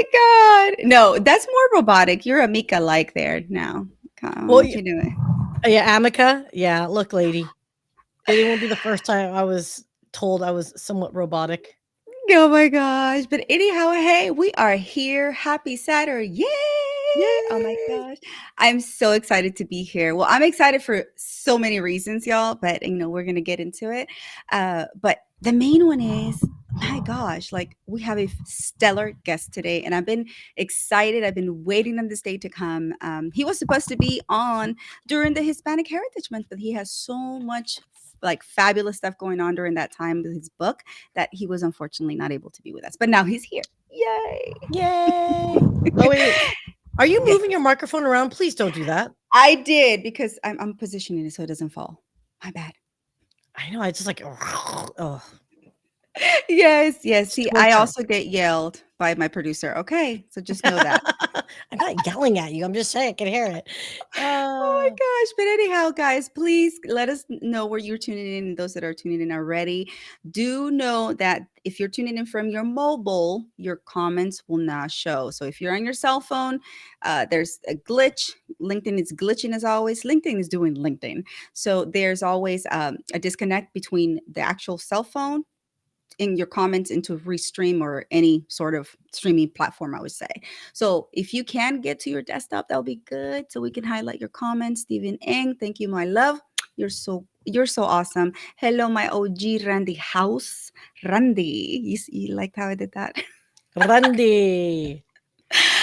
my God. No, that's more robotic. You're a Mika like there now. Come on, Well, what you doing? yeah, Amica. Yeah, look, lady. It won't be the first time I was told I was somewhat robotic. Oh my gosh. But anyhow, hey, we are here. Happy Saturday. Yay. Oh my Yay! gosh. I'm so excited to be here. Well, I'm excited for so many reasons, y'all, but we're gonna get into it. But the main one is, my gosh, like we have a stellar guest today, and I've been excited. I've been waiting on this day to come. He was supposed to be on during the Hispanic Heritage Month, but he has so much like fabulous stuff going on during that time with his book that he was unfortunately not able to be with us. But now he's here. Yay. Yay! Oh, wait. Are you Yeah, moving your microphone around? Please don't do that. I did because I'm positioning it so it doesn't fall. My bad. I know. I just like, oh, Yes, yes. it's See, I torture. also get yelled by my producer. Okay, so just know that. I'm not yelling at you. I'm just saying I can hear it. Oh my gosh. But anyhow, guys, please let us know where you're tuning in. Those that are tuning in already, do know that if you're tuning in from your mobile, your comments will not show. So if you're on your cell phone, there's a glitch. LinkedIn is glitching as always. LinkedIn is doing LinkedIn. So there's always a disconnect between the actual cell phone in your comments into Restream or any sort of streaming platform, I would say. So if you can get to your desktop, that'll be good. So we can highlight your comments. Stephen Eng, thank you, my love. You're so awesome. Hello, my OG Randy House. Randy. You liked how I did that? Randy.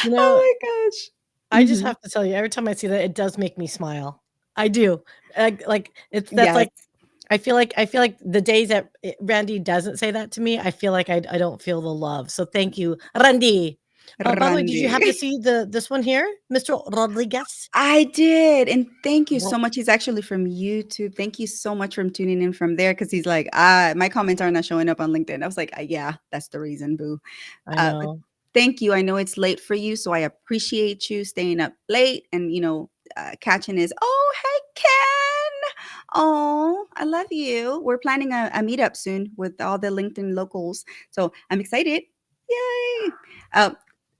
You know, Oh my gosh. I just Mhm. have to tell you, every time I see that, it does make me smile. I do. Like it's that's Yes. like I feel like the days that Randy doesn't say that to me, I feel like I don't feel the love. So thank you, Randy. By the way, did you happen to Randy. see this one here, Mr. Rodriguez? I did. And thank you so Well, much. He's actually from YouTube. Thank you so much for tuning in from there because he's like, my comments are not showing up on LinkedIn. I was like, yeah, that's the reason, boo. I But know. thank you. I know it's late for you. So I appreciate you staying up late and, catching his, oh, hey, Ken. Oh, I love you. We're planning a meetup soon with all the LinkedIn locals. So I'm excited. Yay. Uh,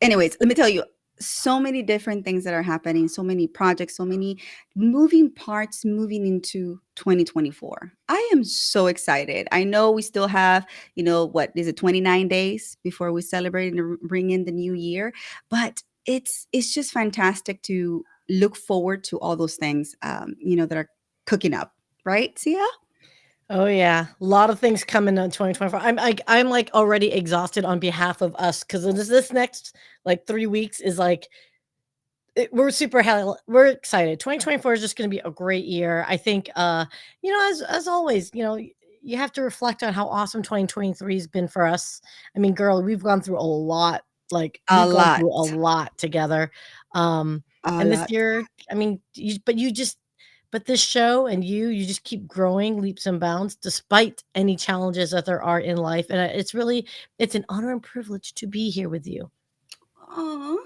Anyways, let me tell you, so many different things that are happening, so many projects, so many moving parts moving into 2024. I am so excited. I know we still have, what is it, 29 days before we celebrate and bring in the new year, but it's just fantastic to look forward to all those things, that are cooking up, right, Sia? Oh yeah, a lot of things coming in 2024. I'm like already exhausted on behalf of us because this next like 3 weeks is like we're super hell we're excited. 2024 is just going to be a great year. I think as always, you have to reflect on how awesome 2023 has been for us. I mean, girl, we've gone through a lot. Like A we've gone lot, through a lot together. Um a and this lot. year, I mean, but this show and you just keep growing leaps and bounds despite any challenges that there are in life, and it's an honor and privilege to be here with you. Aw.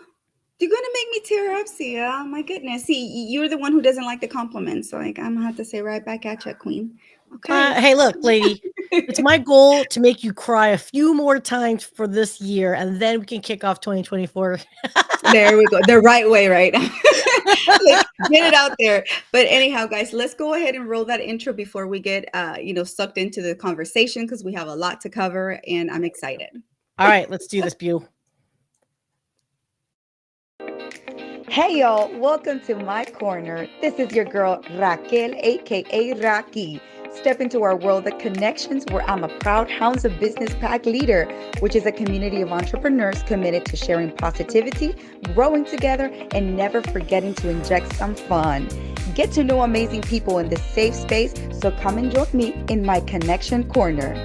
You're gonna make me tear up, Sia. My goodness. See, you're the one who doesn't like the compliments. So like I'm gonna have to say right back at you, Queen. Okay. Hey, look, lady, it's my goal to make you cry a few more times for this year, and then we can kick off 2024. There we go. The right way, right? Like get it out there. But anyhow, guys, let's go ahead and roll that intro before we get sucked into the conversation because we have a lot to cover and I'm excited. All right, let's do this, Bew. Hey y'all, welcome to my corner. This is your girl Raquel, aka Raki. Step into our world of connections where I'm a proud Hounds of Business Pack leader, which is a community of entrepreneurs committed to sharing positivity, growing together, and never forgetting to inject some fun. Get to know amazing people in this safe space, so come and join me in my connection corner.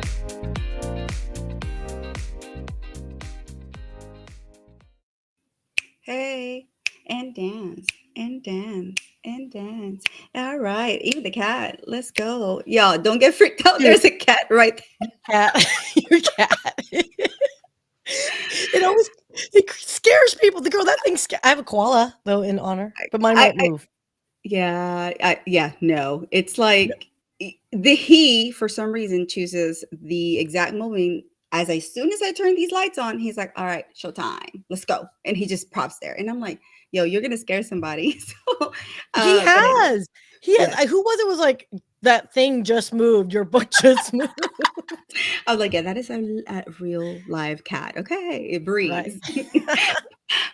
Hey, and dance, and dance, and dance. All right, even the cat. Let's go. Y'all, don't get freaked out. Dude, There's a cat right cat, your cat. It always it scares people. The girl that thing. I have a koala though in honor, there. but mine I, won't I move. yeah, no. It's like the he for some reason chooses the exact moment As soon as I turn these lights on, he's like, "All right, showtime. Let's go." And he just pops there. And I'm like, "Yo, you're gonna scare somebody." So He but it, has. He has. yeah. Who was like, "That thing just moved. Your book just moved." I was like, "Yeah, that is a real live cat. Okay, it Right. breathes."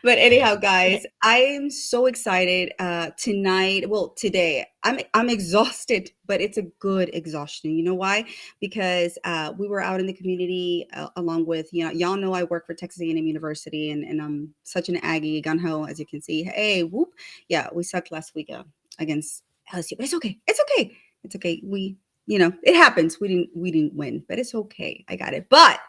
But anyhow, guys, Okay. I am so excited tonight. Well, today I'm exhausted, but it's a good exhaustion. You know why? Because we were out in the community along with, y'all know I work for Texas A&M University, and I'm such an Aggie gun ho, as you can see. Hey, whoop. Yeah, we sucked last week against LSU, but it's okay. It's okay. It's okay. It happens. We didn't win, but it's okay. I got it. But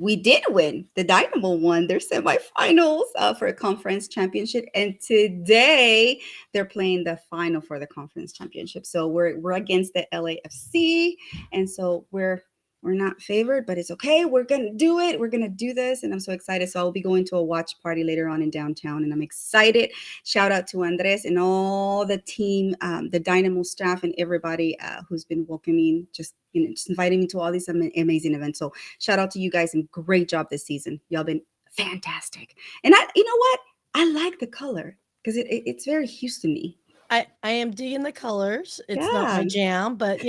we did win. The Dynamo won their semifinals for a conference championship, and today they're playing the final for the conference championship. So we're against the LAFC, and so we're not favored, but it's okay. We're gonna do it. We're gonna do this, and I'm so excited. So I'll be going to a watch party later on in downtown, and I'm excited. Shout out to Andres and all the team, the Dynamo staff, and everybody who's been welcoming, just inviting me to all these amazing events. So shout out to you guys and great job this season. Y'all been fantastic. And you know what? I like the color because it's very Houston-y. I am digging the colors. It's not Yeah. my jam, but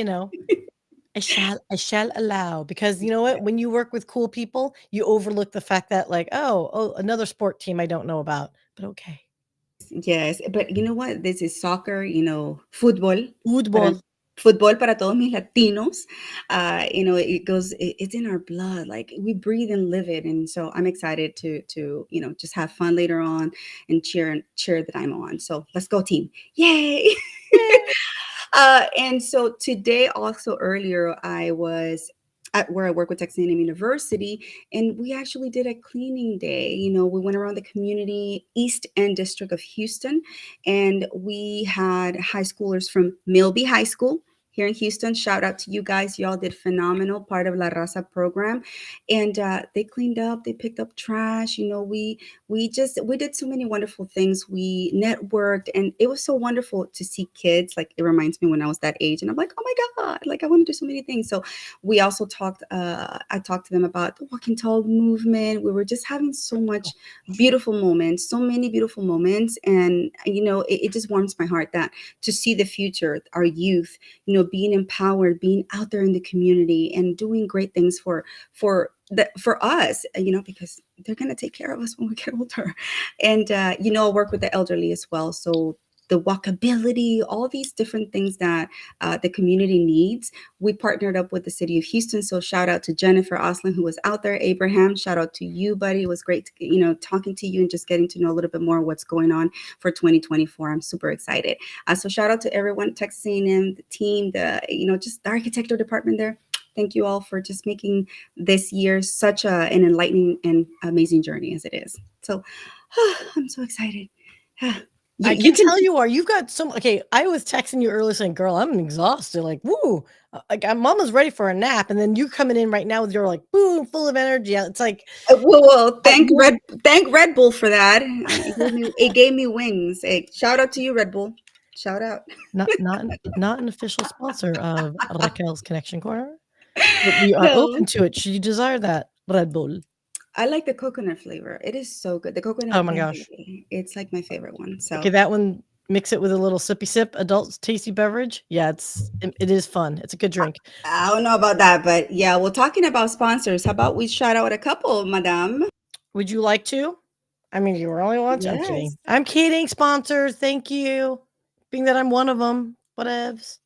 I shall allow, because you know what? When you work with cool people, you overlook the fact that, like, oh, another sport team I don't know about. But okay. Yes, but you know what? This is soccer, football para Football. football para todos mis Latinos. It's in our blood. Like we breathe and live it. And so I'm excited to just have fun later on and cheer the Dynamo on. So let's go team. Yay. Yay. And so today, also earlier, I was at where I work with Texas A&M University, and we actually did a cleaning day. We went around the community, East End District of Houston, and we had high schoolers from Milby High School here in Houston. Shout out to you guys. Y'all did phenomenal, part of La Raza program. And they cleaned up, they picked up trash. We did so many wonderful things. We networked, and it was so wonderful to see kids. Like it reminds me when I was that age, and I'm like, oh my god, like I want to do so many things. So we also talked. I talked to them about the walking tall movement. We were just having so much beautiful moments, so many beautiful moments, and it just warms my heart that to see the future, our youth, being empowered, being out there in the community, and doing great things for us, because they're going to take care of us when we get older. And I work with the elderly as well, so the walkability, all these different things that the community needs. We partnered up with the city of Houston. So shout out to Jennifer Oslin, who was out there. Abraham, shout out to you, buddy. It was great to, talking to you and just getting to know a little bit more what's going on for 2024. I'm super excited. So shout out to everyone, Texas A&M, the team, just the architecture department there. Thank you all for just making this year such an enlightening and amazing journey as it is. So I'm so excited. you, I you can can tell you are. You've got some. Okay, I was texting you earlier saying, "Girl, I'm exhausted." Like, woo, like Mama's ready for a nap, and then you coming in right now with your like, boom, full of energy. It's like, well, thank more Red Bull for that. It gave me wings. Hey, shout out to you, Red Bull. Shout out. not an official sponsor of Raquel's Connection Corner, but we are No, open to it. Should you desire that, Red Bull? I like the coconut flavor. It is so good. The Oh coconut my latte, gosh. it's like my favorite one. Okay, So that one. Mix it with a little sippy sip, adult tasty beverage. Yeah, it is fun. It's a good drink. I don't know about that, but yeah. Well, talking about sponsors, how about we shout out a couple, Madame? Would you like to? I mean, you were only once. I'm Yes. kidding. I'm kidding, sponsors. Thank you. Being that I'm one of them. Whatevs.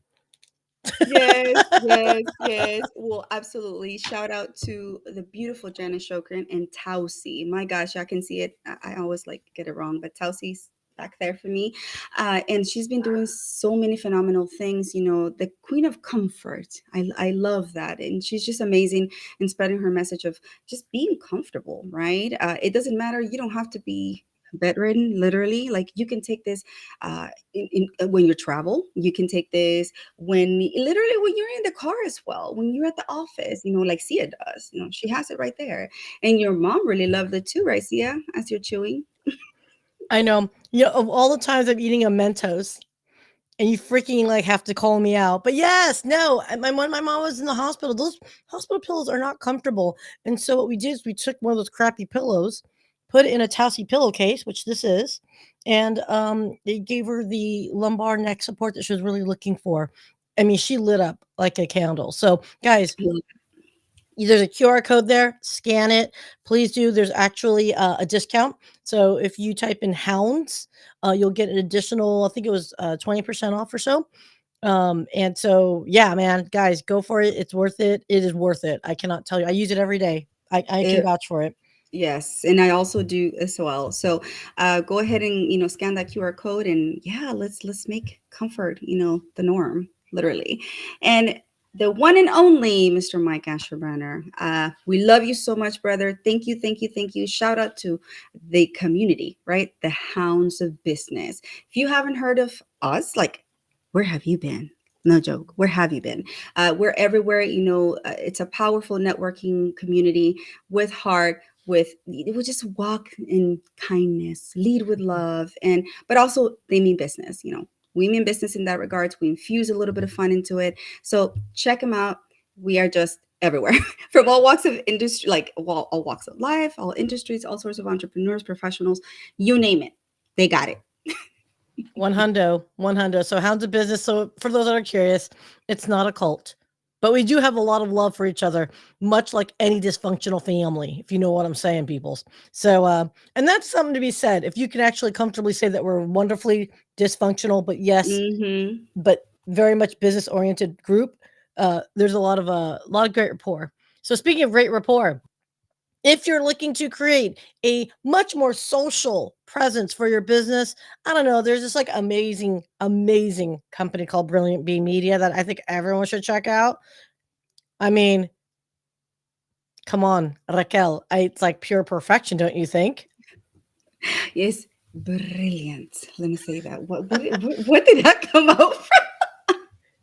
Yes, yes, yes. Well, absolutely. Shout out to the beautiful Janice Shokran and Tausi. My gosh, I can see it. I always like get it wrong, but Tausi's back there for me. And she's been doing so many phenomenal things. The Queen of Comfort. I love that. And she's just amazing in spreading her message of just being comfortable, right? It doesn't matter. You don't have to be bedridden, literally. Like you can take this when you travel. You can take this literally when you're in the car as well, when you're at the office, like Sia does. She has it right there. And your mom really loved it too, right, Sia, as you're chewing? I know. Of all the times I'm eating a Mentos, and you freaking like have to call me out. But yes, no, when my mom was in the hospital, those hospital pillows are not comfortable. And so what we did is we took one of those crappy pillows, put it in a Tassie pillowcase, which this is, and it gave her the lumbar neck support that she was really looking for. I mean, she lit up like a candle. So, guys, there's a QR code there. Scan it. Please do. There's actually a discount. So if you type in hounds, you'll get an additional, I think it was 20% off or so. And so, yeah, man, guys, go for it. It's worth it. It is worth it. I cannot tell you. I use it every day. I can It, vouch for it. yes, and I also do as well. So go ahead and scan that QR code, and yeah, let's make comfort the norm, literally. And the one and only Mr. Mike Asherbrenner, we love you so much, brother. Thank you, thank you, thank you. Shout out to the community, right? The Hounds of Business. If you haven't heard of us, like, where have you been? No joke. Where have you been? We're everywhere. It's a powerful networking community with heart, we just walk in kindness, lead with love, and but also they mean business. We mean business in that regards. We infuse a little bit of fun into it. So check them out. We are just everywhere from all walks of industry, like all walks of life, all industries, all sorts of entrepreneurs, professionals, you name it, they got it. 100. So Hounds of Business. So for those that are curious, it's not a cult, but we do have a lot of love for each other, much like any dysfunctional family, if you know what I'm saying, peoples. So, and that's something to be said. If you can actually comfortably say that we're wonderfully dysfunctional, but yes, Mm-hmm. but very much business oriented group, there's a lot of great rapport. So speaking of great rapport, if you're looking to create a much more social presence for your business, I don't know, there's this like amazing, amazing company called Brilliant Bee Media that I think everyone should check out. I mean, come on, Raquel. It's like pure perfection, don't you think? Yes, brilliant. Let me say that. What did that come out from?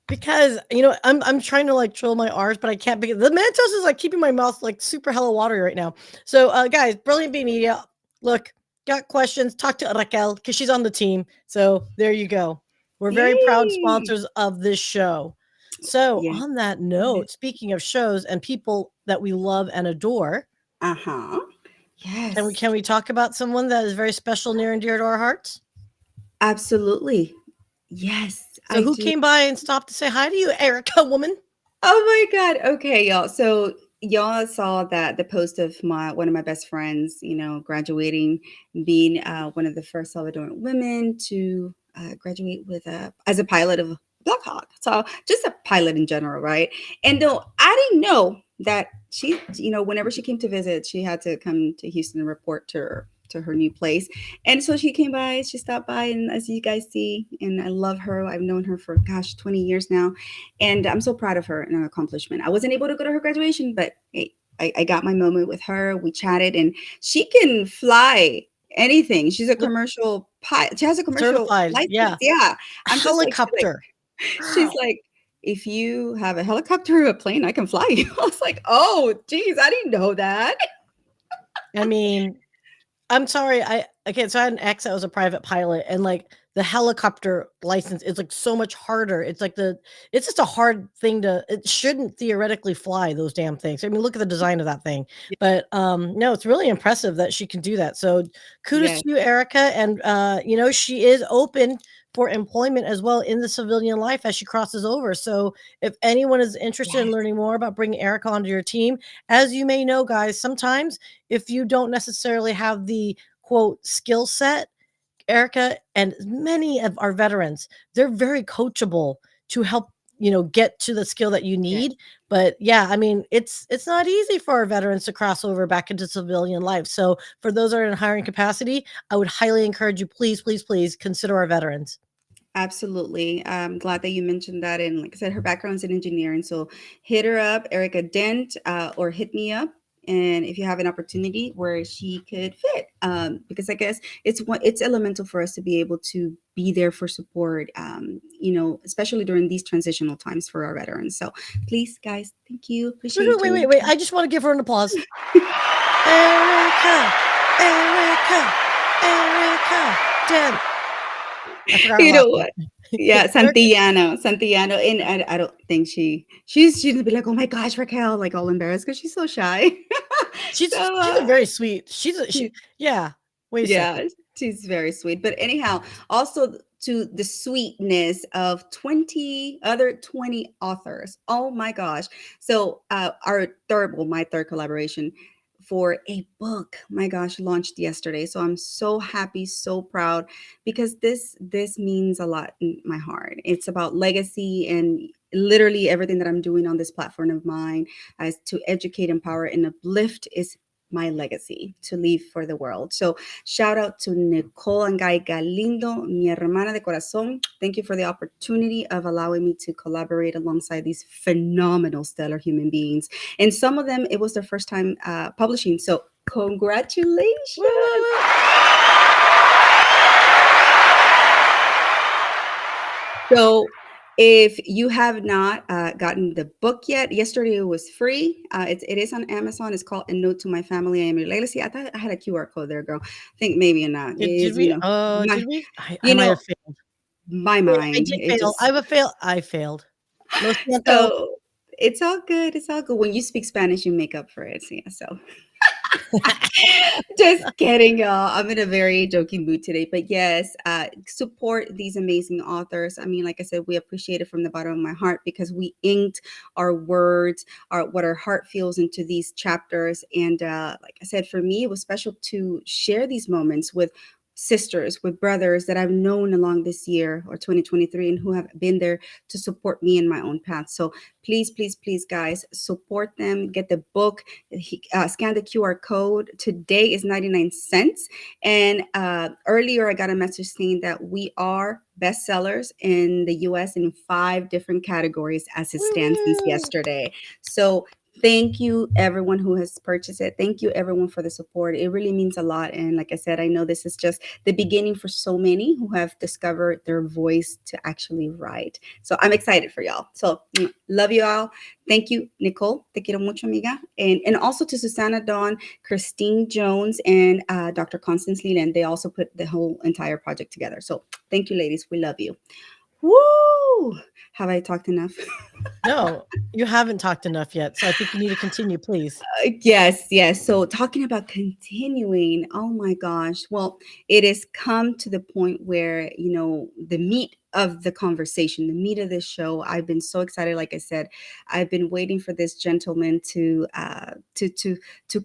Because I'm trying to like trill my R's, but I can't because the Mentos is like keeping my mouth like super hella watery right now. So guys, Brilliant Bee Media, look, got questions, talk to Raquel because she's on the team. So there you go. We're very proud Yay! sponsors of this show. So Yes. on that note, speaking of shows and people that we love and adore, Uh-huh. Yes. can we talk about someone that is very special, near and dear to our hearts? Absolutely. Yes, So I who do. came by and stopped to say hi to you, Erica woman? Oh my God. Okay, y'all. So y'all saw that the post of my one of my best friends, graduating, being one of the first Salvadoran women to graduate with as a pilot of Black Hawk. So just a pilot in general, right? And though I didn't know that she, whenever she came to visit, she had to come to Houston and report to her new place. And so she came by, she stopped by, and as you guys see, and I love her. I've known her for gosh, 20 years now, and I'm so proud of her and her accomplishment. I wasn't able to go to her graduation, but hey, I got my moment with her. We chatted, and she can fly anything. She's a commercial pilot. She has a commercial Certified, license. yeah. Yeah, I'm just like Helicopter. she's Wow. like, if you have a helicopter or a plane, I can fly you. I was like, oh, geez, I didn't know that. I mean, I'm sorry. So I had an ex that was a private pilot, and like the helicopter license is like so much harder. It's just a hard thing to. It shouldn't theoretically fly those damn things. I mean, look at the design of that thing. But no, it's really impressive that she can do that. So kudos Yes, to you, Erica, and she is open for employment as well in the civilian life as she crosses over. So if anyone is interested in yes, learning more about bringing Erica onto your team, as you may know, guys, sometimes if you don't necessarily have the quote skill set, Erica and many of our veterans, they're very coachable to help get to the skill that you yes. need. But yeah, I mean, it's not easy for our veterans to cross over back into civilian life. So for those that are in hiring capacity, I would highly encourage you, please, please, please consider our veterans. Absolutely. I'm glad that you mentioned that. And like I said, her background's in engineering. So hit her up, Erica Dent, or hit me up. And if you have an opportunity where she could fit, because I guess it's elemental for us to be able to be there for support, especially during these transitional times for our veterans. So please, guys, thank you. Appreciate Wait, wait, you. wait. I just want to give her an applause. Erica, Erica, Erica Dent. I forgot her You last know what? name. Yeah, American. Santillano, and I don't think she's gonna be like, oh my gosh, Raquel, like all embarrassed because she's so shy. So She's a very sweet. she's Yeah. Wait a second. yeah, she's very sweet. But anyhow, also to the sweetness of 20 authors. Oh my gosh. So our third, well, my third collaboration for a book, my gosh, launched yesterday. So I'm so happy, so proud because this means a lot in my heart. It's about legacy and literally everything that I'm doing on this platform of mine as to educate, empower, and uplift is my legacy to leave for the world. So shout out to Nicole and Guy Galindo, mi hermana de corazón. Thank you for the opportunity of allowing me to collaborate alongside these phenomenal, stellar human beings. And some of them, it was their first time publishing. So Woo, woo, congratulations. woo. So if you have not gotten the book yet, yesterday it was free. It is on Amazon. It's called A Note to My Family. I Am Your Legacy. I thought I had a QR code there, girl. I think maybe not. It Did is, we? my, Did we? I you might know, have failed. my Wait, I mind. did It fail. just I failed. Lo siento. so it's all good. It's all good. When you speak Spanish, you make up for it. So, yeah. So just kidding, y'all. I'm in a very joking mood today. But yes, support these amazing authors. I mean, like I said, we appreciate it from the bottom of my heart because we inked our words, what our heart feels into these chapters. And like I said, for me, it was special to share these moments with sisters, with brothers that I've known along this year or 2023 and who have been there to support me in my own path. So please, please, please, guys, support them. Get the book, scan the QR code. Today is 99 cents. And earlier, I got a message saying that we are bestsellers in the US in 5 different categories as it stands since Woo-hoo. yesterday. So thank you, everyone who has purchased it. Thank you, everyone, for the support. It really means a lot. And like I said, I know this is just the beginning for so many who have discovered their voice to actually write. So I'm excited for y'all. So love you all. Thank you, Nicole. Te quiero mucho, amiga. And also to Susanna Dawn, Christine Jones, and Dr. Constance Leland. They also put the whole entire project together. So thank you, ladies. We love you. Woo! Have I talked enough? No, you haven't talked enough yet, so I think you need to continue, please. Yes, yes. So talking about continuing, oh my gosh. Well, it has come to the point where, the meat of the conversation, the meat of this show, I've been so excited. Like I said, I've been waiting for this gentleman to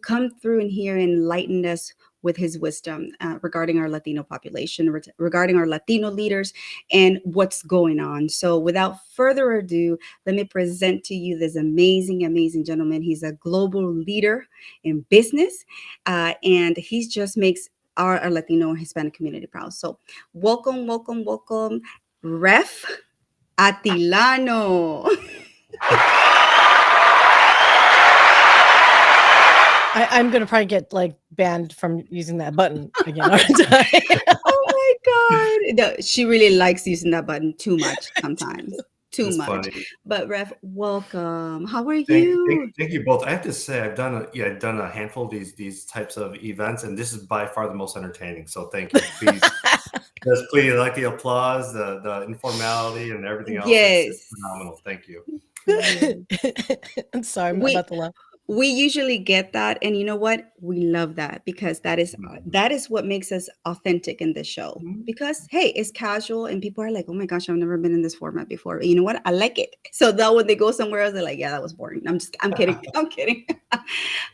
come through and here and enlighten us with his wisdom regarding our Latino population, regarding our Latino leaders and what's going on. So without further ado, let me present to you this amazing, amazing gentleman. He's a global leader in business, and he just makes our Latino and Hispanic community proud. So, welcome, welcome, welcome, Ref Atilano. I'm gonna probably get like banned from using that button again, aren't I? Oh my God. No, she really likes using that button too much sometimes. Too That's much. funny. But, Ref, welcome. How are Thank, thank, you? thank you both. I have to say, I've done a handful of these types of events, and this is by far the most entertaining. So thank you. Please, just please, like the applause, the informality, and everything else. It's Yes. phenomenal. Thank you. Yes. I'm sorry, I'm We about to laugh. we usually get that, and you know what, we love that because Mhm. that is what makes us authentic in this show, Mhm. because hey, it's casual and people are like, oh my gosh, I've never been in this format before, but you know what, I like it. So that when they go somewhere else, they're like, yeah, that was boring. I'm kidding. I'm kidding.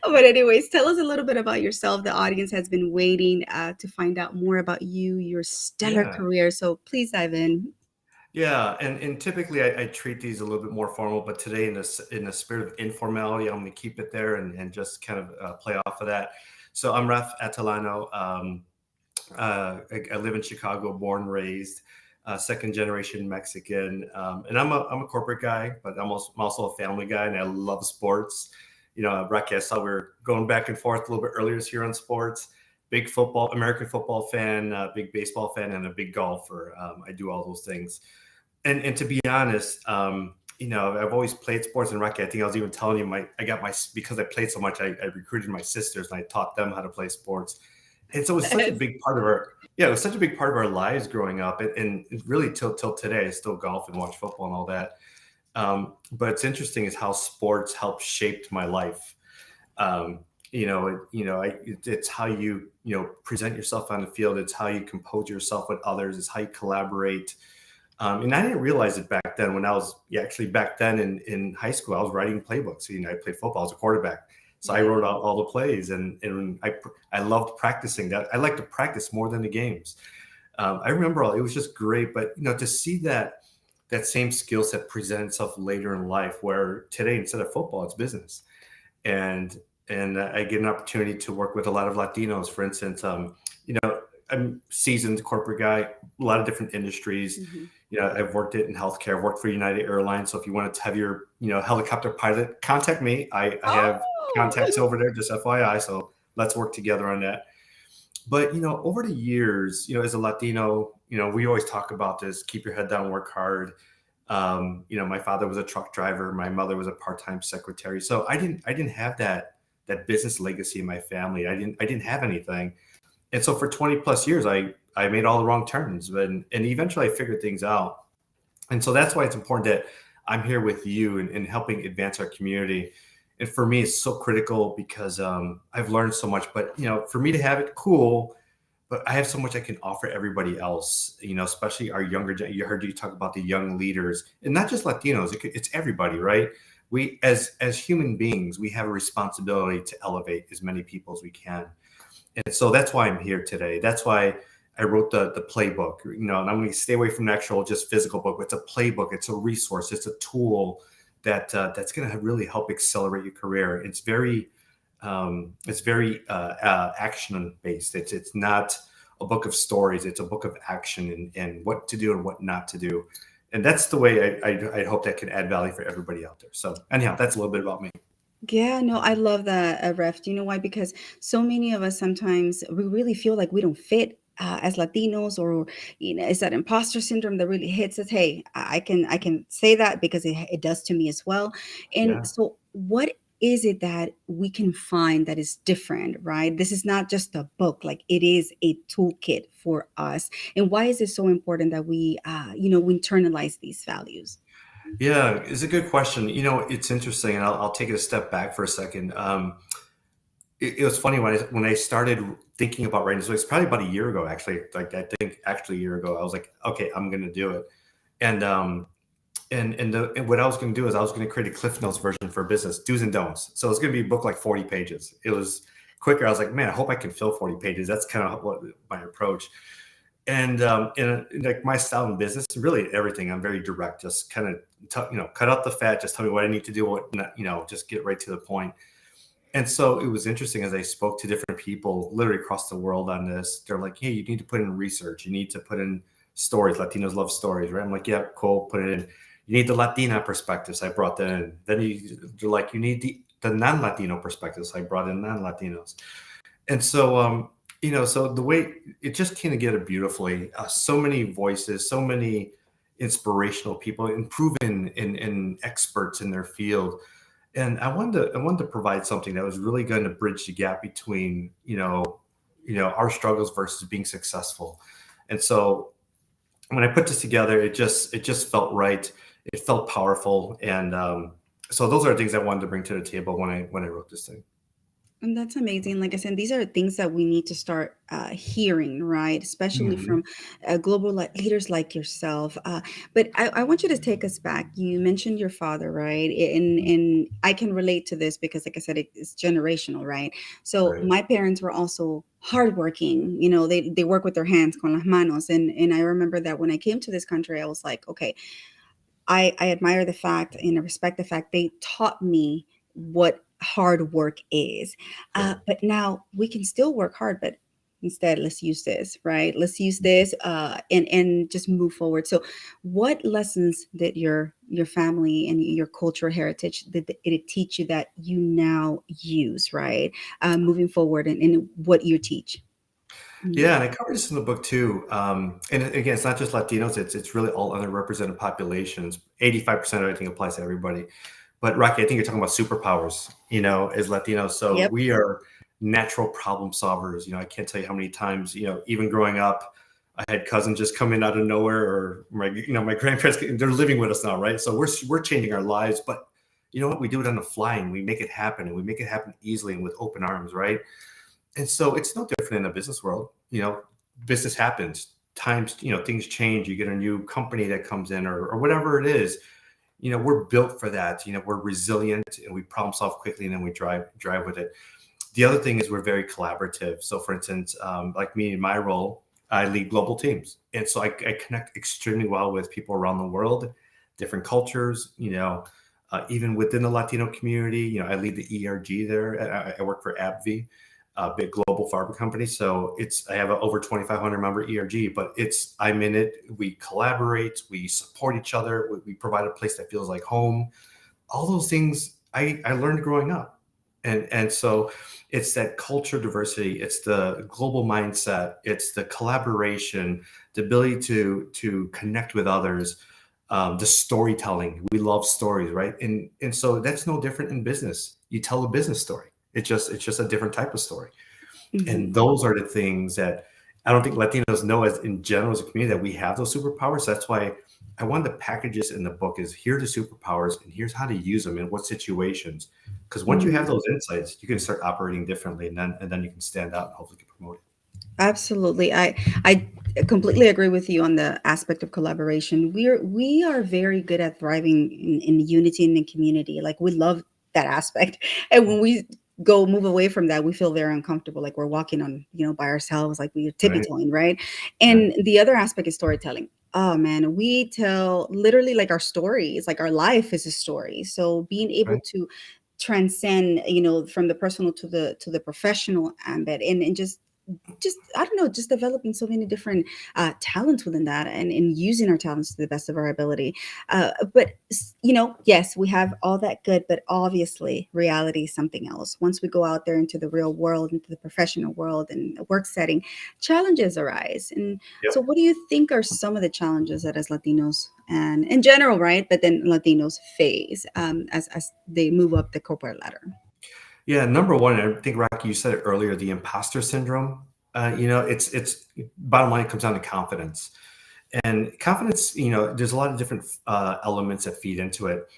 But anyways, tell us a little bit about yourself. The audience has been waiting to find out more about you, your stellar Yeah. career, so please dive in. Yeah, and typically I treat these a little bit more formal, but today in the spirit of informality, I'm going to keep it there and just kind of play off of that. So I'm Raf Atilano. I live in Chicago, born, raised, second generation Mexican, and I'm a corporate guy, but I'm also a family guy, and I love sports. Rocky, I saw we were going back and forth a little bit earlier here on sports. Big American football fan, big baseball fan, and a big golfer. I do all those things. And to be honest, I've always played sports and rugby. I think I was even telling you, because I played so much, I recruited my sisters and I taught them how to play sports. And so it was such a big part of our, yeah, it was such a big part of our lives growing up, and really till today. I still golf and watch football and all that. But it's interesting is how sports helped shaped my life. Um, it's how you present yourself on the field. It's how you compose yourself with others. It's how you collaborate. And I didn't realize it back then when I was actually back then in high school, I was writing playbooks. I played football. I was a quarterback. So I wrote out all the plays, and I loved practicing that. I like to practice more than the games. I remember it was just great, but to see that same skill set present itself later in life, where today instead of football, it's business, and I get an opportunity to work with a lot of Latinos, for instance. I'm seasoned corporate guy, a lot of different industries. Mhm. I've worked it in healthcare. I've worked for United Airlines. So if you want to have your, helicopter pilot, contact me. I have Oh. contacts over there, just FYI. So let's work together on that. But, over the years, as a Latino, we always talk about this, keep your head down, work hard. My father was a truck driver. My mother was a part-time secretary. So I didn't have that business legacy in my family. I didn't have anything. And so for 20 plus years, I made all the wrong turns, and eventually I figured things out. And so that's why it's important that I'm here with you and helping advance our community. And for me, it's so critical because I've learned so much. But for me to have it, cool. But I have so much I can offer everybody else. Especially our younger. You heard you talk about the young leaders, and not just Latinos. It's everybody, right? We as human beings, we have a responsibility to elevate as many people as we can. And so that's why I'm here today. That's why I wrote the playbook. And I'm going to stay away from the actual just physical book. But it's a playbook. It's a resource. It's a tool that's going to really help accelerate your career. It's very action based. It's not a book of stories. It's a book of action and what to do and what not to do. And that's the way I hope that can add value for everybody out there. So anyhow, that's a little bit about me. Yeah, no, I love that, Ref. Do you know why? Because so many of us sometimes we really feel like we don't fit as Latinos, or it's that imposter syndrome that really hits us. Hey, I can say that because it does to me as well. And Yeah. so, what is it that we can find that is different, right? This is not just a book; like it is a toolkit for us. And why is it so important that we internalize these values? Yeah, it's a good question. It's interesting, and I'll take it a step back for a second. It was funny when I started thinking about writing. So it's probably about a year ago, actually. Like I think actually a year ago, I was like, okay, I'm going to do it. And and what I was going to do is I was going to create a Cliff Notes version for business, do's and don'ts. So it's going to be a book like 40 pages. It was quicker. I was like, man, I hope I can fill 40 pages. That's kind of what my approach. And like my style in business, really everything, I'm very direct. Just kind of cut out the fat. Just tell me what I need to do. What not, just get right to the point. And so it was interesting as I spoke to different people literally across the world on this. They're like, hey, you need to put in research. You need to put in stories. Latinos love stories, right? I'm like, yeah, cool, put it in. You need the Latina perspectives. I brought that in. Then they're like, you need the non-Latino perspectives. I brought in non-Latinos. And so, so the way it just kind of get it beautifully. So many voices, so many inspirational people, and proven and experts in their field. And I wanted to provide something that was really going to bridge the gap between our struggles versus being successful. And so when I put this together, it just felt right. It felt powerful, and so those are things I wanted to bring to the table when I wrote this thing. And that's amazing. Like I said, these are things that we need to start hearing, right? Especially Mhm. from global leaders like yourself. But I want you to take us back. You mentioned your father, right? And I can relate to this because, like I said, it's generational, right? So Right. my parents were also hardworking. They work with their hands, con las manos. And I remember that when I came to this country, I was like, okay, I admire the fact and I respect the fact they taught me what hard work is. Sure. But now we can still work hard, but instead let's use this, right? Let's use this and just move forward. So, what lessons did your family and your cultural heritage did it teach you that you now use, right? Moving forward and what you teach. Mhm. Yeah, and I covered this in the book too. And again, it's not just Latinos; it's really all underrepresented populations. 85% of everything applies to everybody. But Rocky, I think you're talking about superpowers, as Latinos. So Yep. we are natural problem solvers. I can't tell you how many times, even growing up, I had cousins just come in out of nowhere, or my grandparents, they're living with us now, right? So we're changing our lives, but you know what? We do it on the fly, and we make it happen, and we make it happen easily and with open arms, right? And so it's no different in the business world. Business happens. Times, things change. You get a new company that comes in, or whatever it is. We're built for that. We're resilient, and we problem solve quickly, and then we drive with it. The other thing is we're very collaborative. So for instance, like me in my role, I lead global teams. And so I connect extremely well with people around the world, different cultures, even within the Latino community. I lead the ERG there. I work for AbbVie, a big global pharma company. So I have an over 2,500 member ERG, but I'm in it. We collaborate, we support each other. We provide a place that feels like home. All those things I learned growing up. And so it's that culture diversity, it's the global mindset, it's the collaboration, the ability to connect with others, the storytelling. We love stories, right? And so that's no different in business. You tell a business story. It's just a different type of story. And those are the things that I don't think Latinos know as in general as a community, that we have those superpowers. That's why I wanted to package this in the book is here are the superpowers, and here's how to use them in what situations. Because once you have those insights, you can start operating differently, and then you can stand out and hopefully get promoted. Absolutely. I completely agree with you on the aspect of collaboration. We are very good at thriving in unity in the community. Like, we love that aspect. And when we move away from that, we feel very uncomfortable. Like we're walking on, by ourselves, like we're Right. tippy-toeing, right? And the other aspect is storytelling. Oh man, we tell literally like our stories, like our life is a story. So being able Right. to transcend, from the personal to the professional ambit, and just I don't know, just developing so many different talents within that, and using our talents to the best of our ability. But yes, we have all that good, but obviously reality is something else. Once we go out there into the real world, into the professional world and work setting, challenges arise. And so Yep. what do you think are some of the challenges that as Latinos and in general, right, but then Latinos face as they move up the corporate ladder? Yeah. Number one, I think, Rocky, you said it earlier, the imposter syndrome. It's bottom line, it comes down to confidence. And confidence, there's a lot of different elements that feed into it.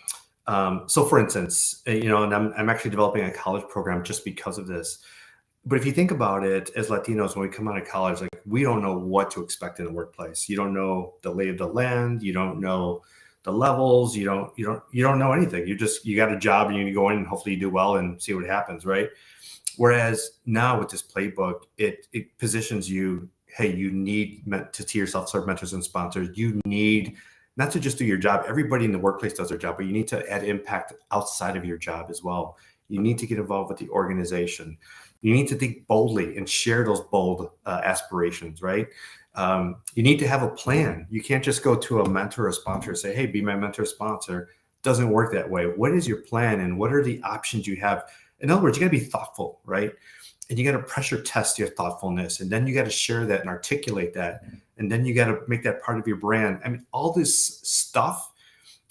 So for instance, and I'm actually developing a college program just because of this. But if you think about it, as Latinos, when we come out of college, like, we don't know what to expect in the workplace. You don't know the lay of the land. You don't know the levels. You don't know anything. You got a job, and you go in, and hopefully you do well and see what happens, right? Whereas now with this playbook, it positions you. Hey, you need to see yourself serve mentors and sponsors. You need not to just do your job. Everybody in the workplace does their job, but you need to add impact outside of your job as well. You need to get involved with the organization. You need to think boldly and share those bold aspirations, right? You need to have a plan. You can't just go to a mentor or sponsor and say, hey, be my mentor sponsor. It doesn't work that way. What is your plan, and what are the options you have? In other words, you got to be thoughtful, right? And you got to pressure test your thoughtfulness, and then you got to share that and articulate that. And then you got to make that part of your brand. I mean, all this stuff,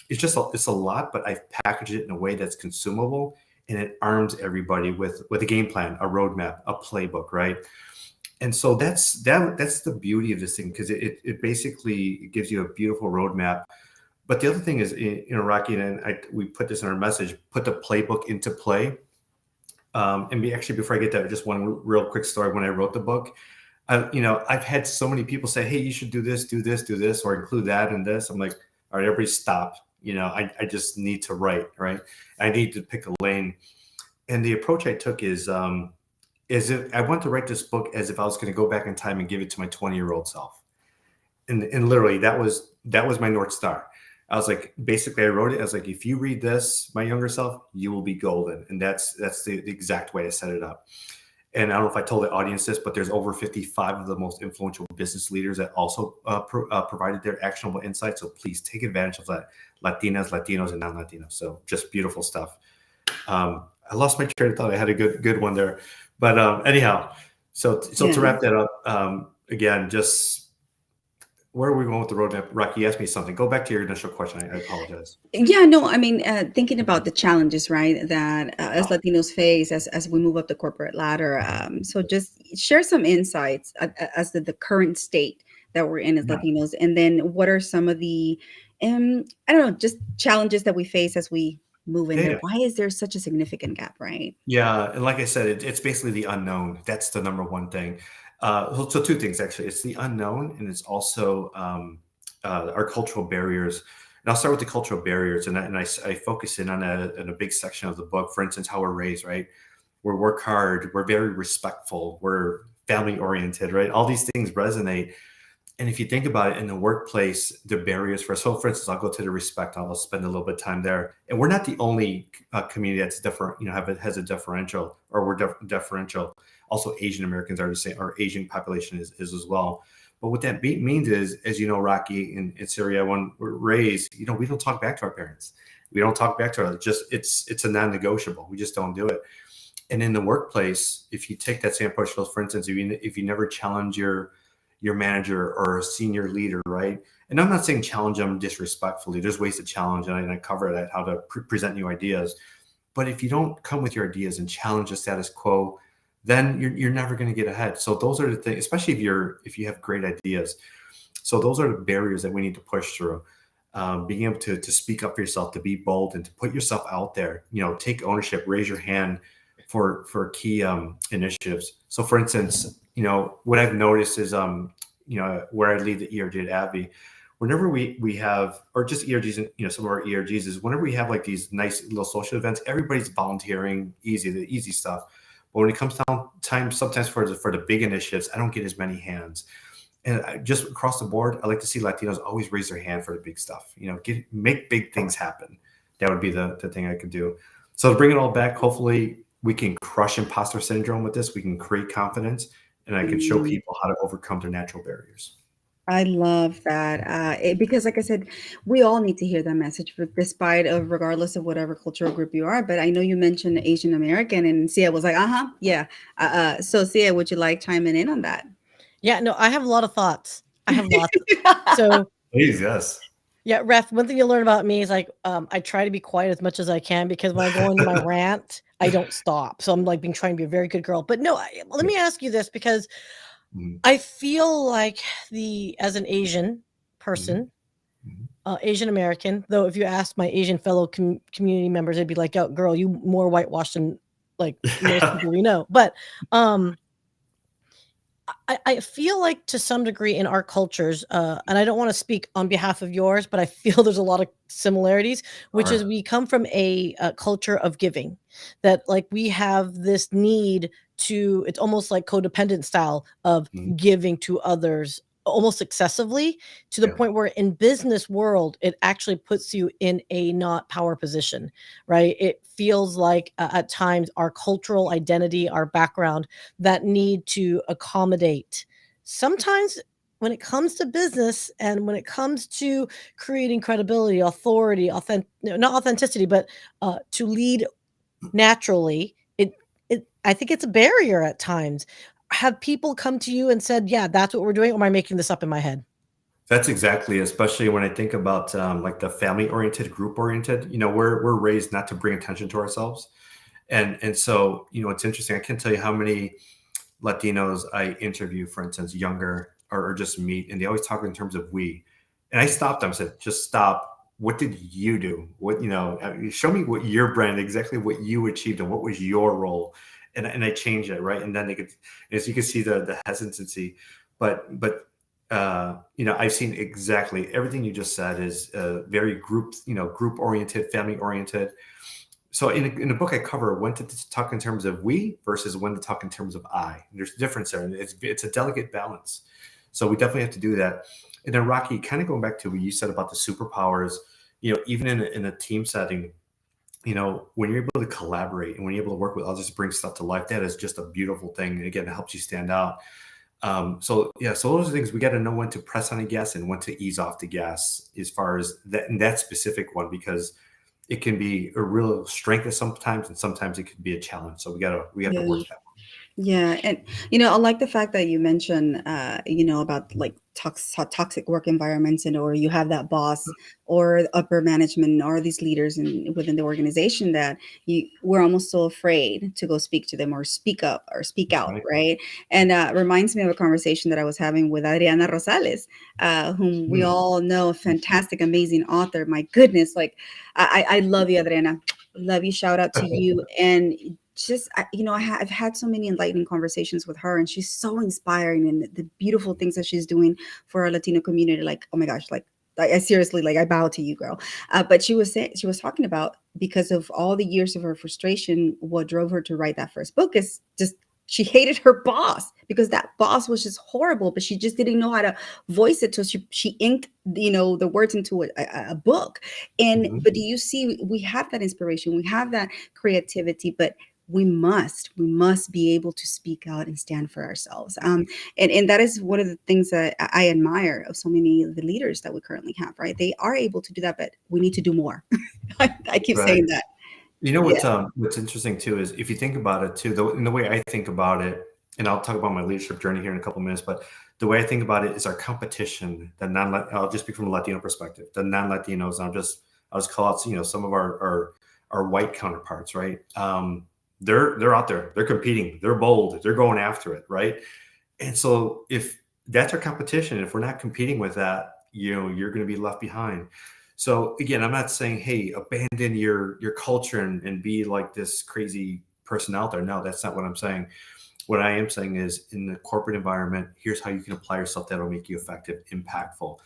it's a lot, but I've packaged it in a way that's consumable, and it arms everybody with a game plan, a roadmap, a playbook, right? And so that's the beauty of this thing, because it basically gives you a beautiful roadmap. But the other thing is, Rocky, and we put this in our message, put the playbook into play. Actually, before I get there, just one real quick story. When I wrote the book, I've had so many people say, hey, you should do this, or include that in this. I'm like, all right, everybody stop. I just need to write, right? I need to pick a lane. And the approach I took is if I want to write this book as if I was going to go back in time and give it to my 20-year-old self. And literally that was my North Star. I was like, basically I wrote it. I was like, if you read this, my younger self, you will be golden. And that's the exact way I set it up. And I don't know if I told the audience this, but there's over 55 of the most influential business leaders that also provided their actionable insights. So please take advantage of that. Latinas, Latinos, and non-Latinos. So just beautiful stuff. I lost my train of thought. I had a good one there. But anyhow, so to wrap that up, again, just where are we going with the roadmap? Rocky, you asked me something. Go back to your initial question. I apologize. Yeah, no, I mean, thinking about the challenges, right, that as Latinos face as we move up the corporate ladder. So just share some insights as to the current state that we're in as Yeah. Latinos, and then what are some of the, I don't know, just challenges that we face as we move in Yeah. there. Yeah. Why is there such a significant gap, right? Yeah, and like I said, it's basically the unknown. That's the number one thing. So two things actually. It's the unknown, and it's also our cultural barriers. And I'll start with the cultural barriers, and I focus in on a big section of the book. For instance, how we're raised, right? We work hard. We're very respectful. We're family oriented, right? All these things resonate. And if you think about it in the workplace, the barriers so for instance, I'll go to the respect. I'll spend a little bit of time there. And we're not the only community that's different, has a differential, or we're differential. Also, Asian Americans are the same, or Asian population is as well. But what that means is, as you know, Rocky, in Syria, when we're raised, we don't talk back to our parents. We don't talk back to our, just, it's a non-negotiable. We just don't do it. And in the workplace, if you take that same approach, so for instance, if you never challenge your manager or a senior leader, right? And I'm not saying challenge them disrespectfully. There's ways to challenge, and I cover that, how to present new ideas. But if you don't come with your ideas and challenge the status quo, then you're never going to get ahead. So those are the things, especially if you have great ideas. So those are the barriers that we need to push through. Being able to speak up for yourself, to be bold, and to put yourself out there. Take ownership, raise your hand for key initiatives. So, for instance, what I've noticed is, where I lead the ERG at AbbVie, whenever we have, or just ERGs, and some of our ERGs, is whenever we have like these nice little social events, everybody's volunteering, the easy stuff. But when it comes down time, sometimes for the big initiatives, I don't get as many hands. And just across the board, I like to see Latinos always raise their hand for the big stuff. Make big things happen. That would be the thing I could do. So to bring it all back, hopefully we can crush imposter syndrome with this. We can create confidence, and I can show Mm, people how to overcome their natural barriers. I love that because, like I said, we all need to hear that message, despite of regardless of whatever cultural group you are. But I know you mentioned Asian American, and Sia was like, yeah. So Sia, would you like chiming in on that? Yeah, no, I have a lot of thoughts. I have lots. So Please, yes. yeah, Ref, one thing you'll learn about me is like I try to be quiet as much as I can, because when I go into my rant, I don't stop. So I'm like trying to be a very good girl. But no, let me ask you this, because Mhm, I feel like as an Asian mhm, person, mhm. Asian American, though, if you ask my Asian fellow community members, they'd be like, "Yo, girl, you more whitewashed than like most people we know." But um, I feel like to some degree in our cultures, and I don't want to speak on behalf of yours, but I feel there's a lot of similarities, All which right. is we come from a culture of giving, that like we have this need to, it's almost like codependent style of Mhm. giving to others almost excessively, to the Yeah. point where in business world it actually puts you in a not power position, right? It feels like at times our cultural identity, our background, that need to accommodate. Sometimes when it comes to business and when it comes to creating credibility, authority, not authenticity, but to lead naturally, I think it's a barrier at times. Have people come to you and said, "Yeah, that's what we're doing," or am I making this up in my head? That's exactly, especially when I think about like the family oriented, group oriented. We're raised not to bring attention to ourselves, and so it's interesting. I can't tell you how many Latinos I interview, for instance, younger, or just meet, and they always talk in terms of we. And I stopped them, said, just stop. What did you do? Show me what your brand, exactly what you achieved, and what was your role. And I changed it, right? And then they could, as you can see, the hesitancy. But I've seen exactly everything you just said is very group oriented, family oriented. So in the book I cover when to talk in terms of we versus when to talk in terms of I. There's a difference there, and it's a delicate balance. So we definitely have to do that. And then Rocky, kind of going back to what you said about the superpowers, even in a team setting, when you're able to collaborate and when you're able to work with others to bring stuff to life, that is just a beautiful thing. And again, it helps you stand out. So yeah, so those are things we got to know when to press on the gas and when to ease off the gas as far as that, and that specific one, because it can be a real strength at sometimes, and sometimes it could be a challenge. So we got to Yeah. work that one. Yeah, and I like the fact that you mentioned, about like toxic work environments, and or you have that boss or upper management or these leaders within the organization that we're almost so afraid to go speak to them or speak up or speak That's out, right. right? And reminds me of a conversation that I was having with Adriana Rosales, whom we Mm. all know, a fantastic, amazing author. My goodness, like I love you, Adriana. Love you. Shout out to you. And just I've had so many enlightening conversations with her, and she's so inspiring, and the beautiful things that she's doing for our Latino community. Like, oh my gosh, like I seriously, like, I bow to you, girl. But she was talking about, because of all the years of her frustration, what drove her to write that first book is just she hated her boss, because that boss was just horrible, but she just didn't know how to voice it, so she inked the words into a book. And Mhm. but do you see, we have that inspiration, we have that creativity, but we must be able to speak out and stand for ourselves. And that is one of the things that I admire of so many of the leaders that we currently have, right? They are able to do that, but we need to do more. I keep Right. saying that. You know Yeah. what's interesting too is if you think about it too, in the way I think about it, and I'll talk about my leadership journey here in a couple of minutes, but the way I think about it is our competition, the non I'll just speak from a Latino perspective, the non-Latinos, I'll just call out, some of our white counterparts, right? They're out there, they're competing, they're bold, they're going after it, right? And so if that's our competition, if we're not competing with that, you're going to be left behind. So again, I'm not saying, hey, abandon your culture and be like this crazy person out there. No, that's not what I'm saying. What I am saying is, in the corporate environment, here's how you can apply yourself that'll make you effective, impactful.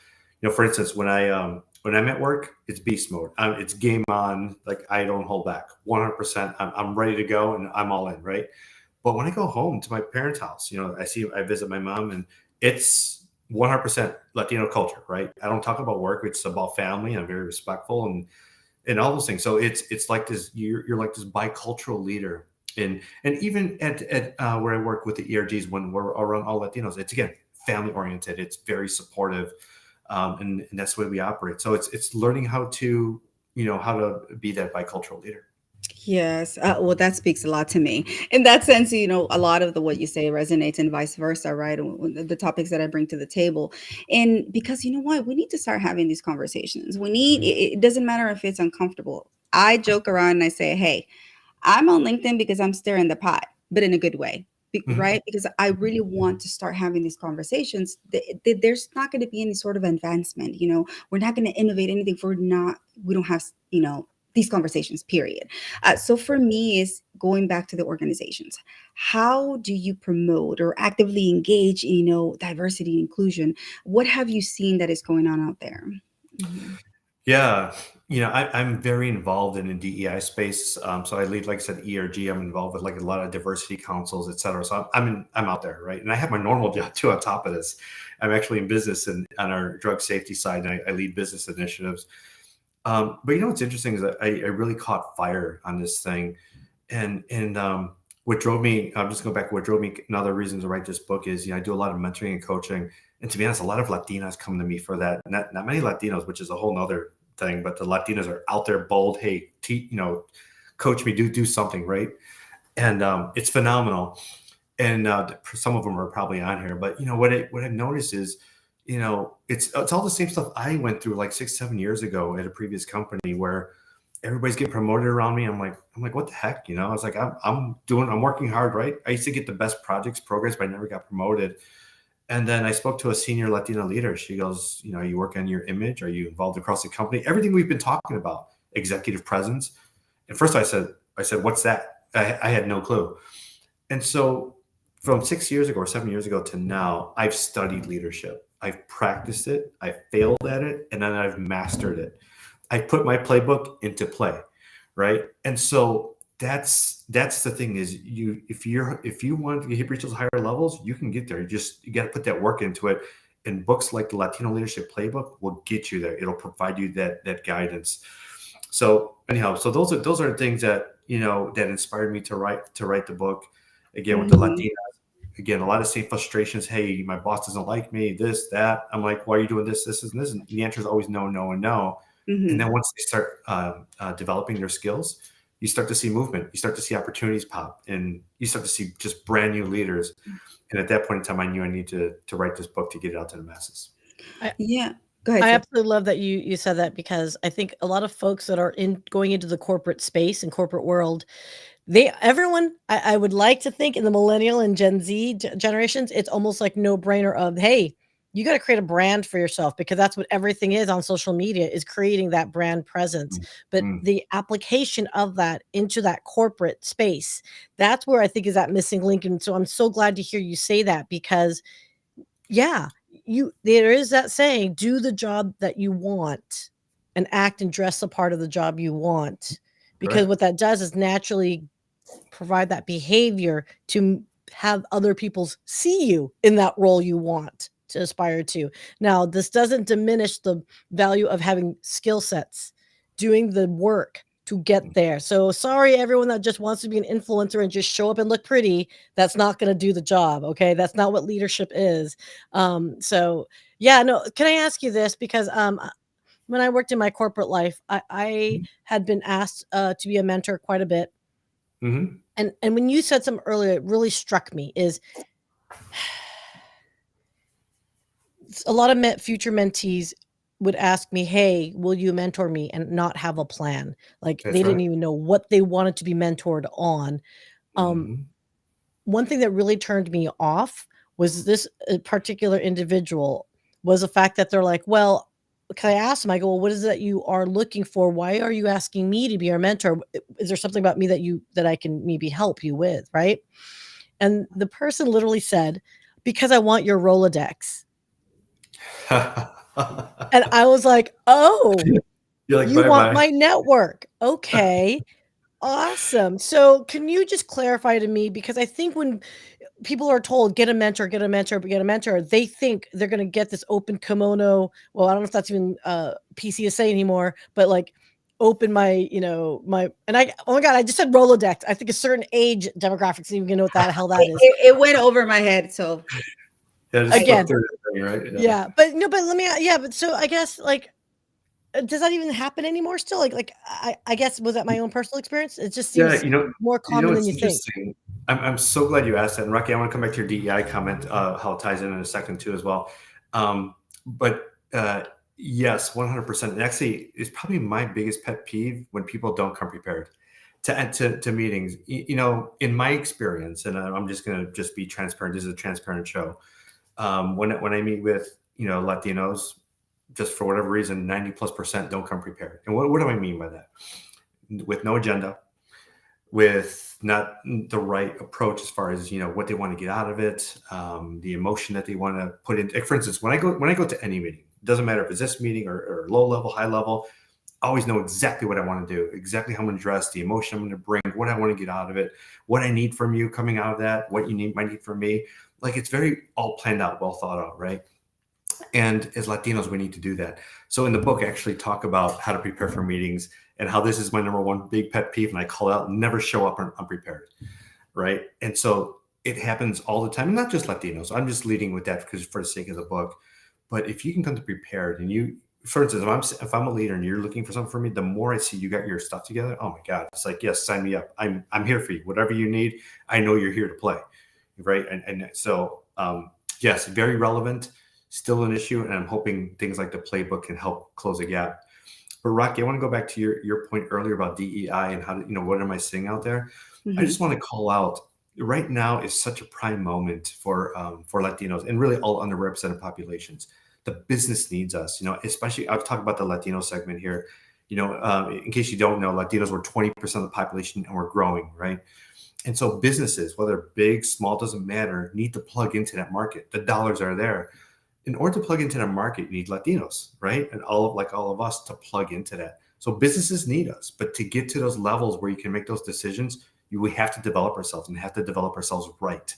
For instance, when I'm at work, it's beast mode. It's game on. Like, I don't hold back. 100%. I'm ready to go and I'm all in, right? But when I go home to my parents' house, I visit my mom, and it's 100% Latino culture, right? I don't talk about work. It's about family. I'm very respectful and all those things. So it's like this. You're like this bicultural leader, and even at where I work with the ERGs, when we're around all Latinos, it's again family oriented. It's very supportive, and that's the way we operate. So it's learning how to be that bicultural leader. Yes. Well, that speaks a lot to me. In that sense, a lot of what you say resonates, and vice versa, right? The topics that I bring to the table. And because you know what? We need to start having these conversations. It doesn't matter if it's uncomfortable. I joke around and I say, hey, I'm on LinkedIn because I'm stirring the pot, but in a good way, Mhm. right? Because I really want to start having these conversations. There's not going to be any sort of advancement. We're not going to innovate anything if we don't have, these conversations, period. So for me, is going back to the organizations. How do you promote or actively engage in, diversity and inclusion? What have you seen that is going on out there? Mhm. Yeah, I'm very involved in the DEI space. So I lead, like I said, ERG. I'm involved with like a lot of diversity councils, et cetera. So I'm out there, right? And I have my normal job too on top of this. I'm actually in business and on our drug safety side, and I lead business initiatives. But what's interesting is that I really caught fire on this thing, and what drove me. I'm just going back. What drove me. Another reason to write this book is, I do a lot of mentoring and coaching, and to be honest, a lot of Latinas come to me for that. Not many Latinos, which is a whole nother thing, but the Latinos are out there bold. Hey, coach me, do something, right? And it's phenomenal. And some of them are probably on here, but what I've noticed is, it's all the same stuff I went through like 6 7 years ago at a previous company, where everybody's getting promoted around me. I'm like, what the heck? I was like, I'm working hard, right? I used to get the best projects, programs, but I never got promoted. And then I spoke to a senior Latina leader. She goes, you work on your image? Are you involved across the company? Everything we've been talking about, executive presence. And first I said, what's that? I had no clue. And so from 6 years ago or 7 years ago to now, I've studied leadership. I've practiced it. I failed at it, and then I've mastered it. I put my playbook into play, right? And so that's the thing is, if you want to reach those higher levels, you can get there. You got to put that work into it. And books like the Latino Leadership Playbook will get you there. It'll provide you that guidance. So anyhow, so those are things that inspired me to write the book. Again, with the Mhm. Latinas, again, a lot of same frustrations. Hey, my boss doesn't like me, this, that. I'm like, why are you doing this, and this? And the answer is always no, no, and no. And Mhm. then once they start developing their skills, you start to see movement, you start to see opportunities pop, and you start to see just brand new leaders. And at that point in time, I knew I need to write this book to get it out to the masses. I, Yeah. Go ahead, I sis. absolutely love that you said that, because I think a lot of folks that are in going into the corporate space and corporate world, everyone, I would like to think in the millennial and Gen Z generations, it's almost like no brainer of, hey, you got to create a brand for yourself, because that's what everything is on social media, is creating that brand presence. But Mm, the application of that into that corporate space, that's where I think is that missing link. And so I'm so glad to hear you say that, because yeah, there is that saying, do the job that you want and act and dress a part of the job you want. Because correct. what that does is naturally provide that behavior to have other people see you in that role you want to aspire to. Now, this doesn't diminish the value of having skill sets, doing the work to get there. So sorry, everyone that just wants to be an influencer and just show up and look pretty. That's not going to do the job. Okay. That's not what leadership is. So yeah, no, can I ask you this? Because when I worked in my corporate life, I had been asked to be a mentor quite a bit. Mm-hmm. And when you said something earlier, it really struck me, is a lot of future mentees would ask me, hey, will you mentor me, and not have a plan. Like they That's didn't right. even know what they wanted to be mentored on. Um, Mm-hmm. one thing that really turned me off was this particular individual, was the fact that they're like, well, can I ask them? I go, well, what is it that you are looking for? Why are you asking me to be your mentor? Is there something about me that I can maybe help you with? Right. And the person literally said, because I want your Rolodex. And I was like, oh, You're like, you bye want bye. my network. Okay. Awesome. So can you just clarify to me? Because I think when people are told, get a mentor, get a mentor, get a mentor, they think they're going to get this open kimono. Well, I don't know if that's even PC to say anymore, but like open my, and oh my God, I just said Rolodex. I think a certain age demographics even know what the hell that is. It went over my head. So Yeah, just I, flip Again, through the thing, right? Yeah. yeah, but no, but let me, yeah, but so I guess like, does that even happen anymore still? I guess, was that my own personal experience? It just Yeah, seems more common than it's you think. interesting. I'm so glad you asked that. And Rocky, I want to come back to your DEI comment, how it ties in a second too as well. But yes, 100%. And actually, it's probably my biggest pet peeve when people don't come prepared to meetings. In my experience, and I'm just going to just be transparent. This is a transparent show. When I meet with Latinos, just for whatever reason, 90+% don't come prepared. And what do I mean by that? With no agenda, with not the right approach as far as what they want to get out of it, the emotion that they want to put in. Like, for instance, when I go to any meeting, it doesn't matter if it's this meeting or low level, high level, I always know exactly what I want to do, exactly how I'm going to dress, the emotion I'm going to bring, what I want to get out of it, what I need from you coming out of that, what you might need from me. Like, it's very all planned out, well thought out, right? And as Latinos, we need to do that. So in the book, I actually talk about how to prepare for meetings and how this is my number one big pet peeve. And I call out, never show up unprepared, right? And so it happens all the time, and not just Latinos. I'm just leading with that because for the sake of the book. But if you can come to prepared and for instance, if I'm a leader and you're looking for something from me, the more I see you got your stuff together, oh my God, it's like, yes, sign me up. I'm here for you. Whatever you need, I know you're here to play, right? And so yes, very relevant, still an issue, and I'm hoping things like the playbook can help close a gap. But Rocky, I want to go back to your point earlier about DEI and how what am I seeing out there? I mhm. just want to call out, right now is such a prime moment for Latinos and really all underrepresented populations. The business needs us, especially I've talked about the Latino segment here. In case you don't know, Latinos were 20% of the population and we're growing, right? And so businesses, whether big, small, doesn't matter, need to plug into that market. The dollars are there. In order to plug into the market, you need Latinos, right? And all of us to plug into that. So businesses need us, but to get to those levels where you can make those decisions, we have to develop ourselves and have to develop ourselves right.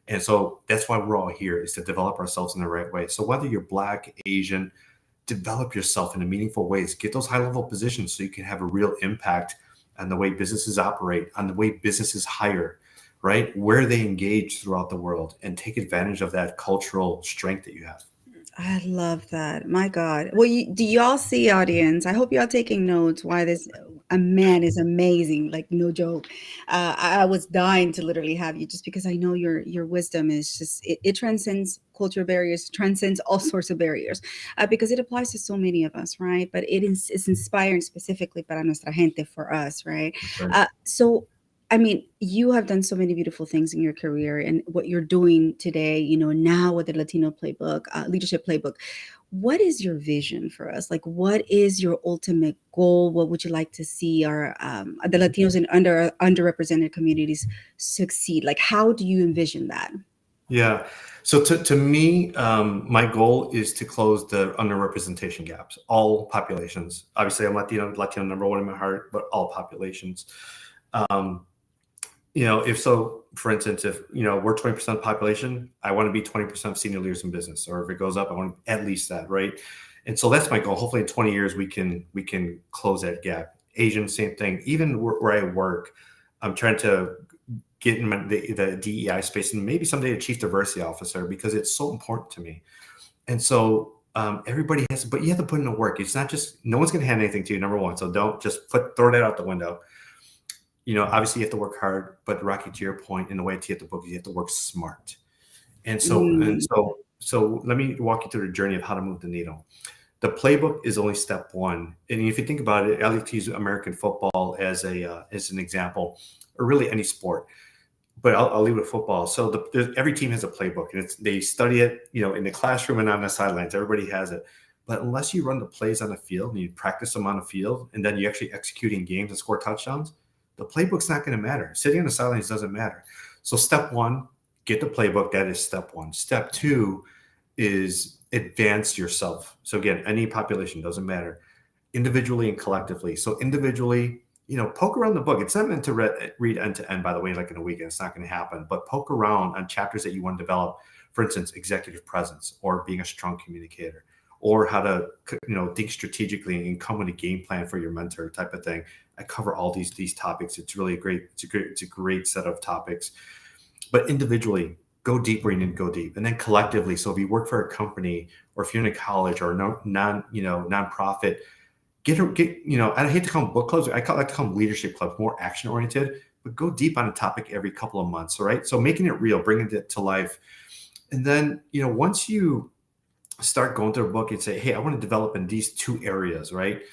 And so that's why we're all here, is to develop ourselves in the right way. So whether you're Black, Asian, develop yourself in a meaningful ways, get those high level positions so you can have a real impact on the way businesses operate, on the way businesses hire, right? Where they engage throughout the world, and take advantage of that cultural strength that you have. I love that. My God. Well, do y'all see, audience? I hope y'all taking notes. Why this? a man is amazing, like no joke. I was dying to literally have you just because I know your wisdom is just it transcends culture barriers, transcends all sorts of barriers, because it applies to so many of us, right? But it's inspiring specifically para nuestra gente, for us, right? That's right. So I mean, you have done so many beautiful things in your career, and what you're doing today, now with the Latino Playbook, Leadership Playbook. What is your vision for us? Like, what is your ultimate goal? What would you like to see our the Latinos in underrepresented communities succeed? Like, how do you envision that? Yeah. So to me, my goal is to close the underrepresentation gaps, all populations. Obviously, I'm Latino number one in my heart, but all populations. Um, if so, for instance, if we're 20% of the population, I want to be 20% of senior leaders in business, or if it goes up, I want at least that, right? And so that's my goal. Hopefully, in 20 years, we can close that gap. Asian, same thing. Even where I work, I'm trying to get in the DEI space and maybe someday a chief diversity officer because it's so important to me. And so everybody has, but you have to put in the work. It's not just no one's going to hand anything to you. Number one, so don't just throw that out the window. Obviously you have to work hard, but Rocky, to your point, in the way to get the book, you have to work smart. And so and Mm, so so let me walk you through the journey of how to move the needle. The playbook is only step one, and if you think about it, I like to use American football as an example, or really any sport. But I'll leave with football. So every team has a playbook, and they study it, in the classroom and on the sidelines. Everybody has it. But unless you run the plays on the field and you practice them on the field, and then you actually execute in games and score touchdowns, the playbook's not going to matter. Sitting on the sidelines doesn't matter. So step one, get the playbook. That is step one. Step two is advance yourself. So again, any population doesn't matter, individually and collectively. So individually, poke around the book. It's not meant to read end to end, by the way, like in a weekend. It's not going to happen. But poke around on chapters that you want to develop. For instance, executive presence, or being a strong communicator, or how to think strategically and come with a game plan for your mentor, type of thing. I cover all these topics. It's really it's a great set of topics. But individually, go deep where you need to go deep, and then collectively. So if you work for a company, or if you're in a college or nonprofit, I hate to call them book clubs. Like to call them leadership clubs, more action oriented, but go deep on a topic every couple of months. All right. So making it real, bringing it to life. And then, once you start going through a book and say, hey, I want to develop in these two areas, right?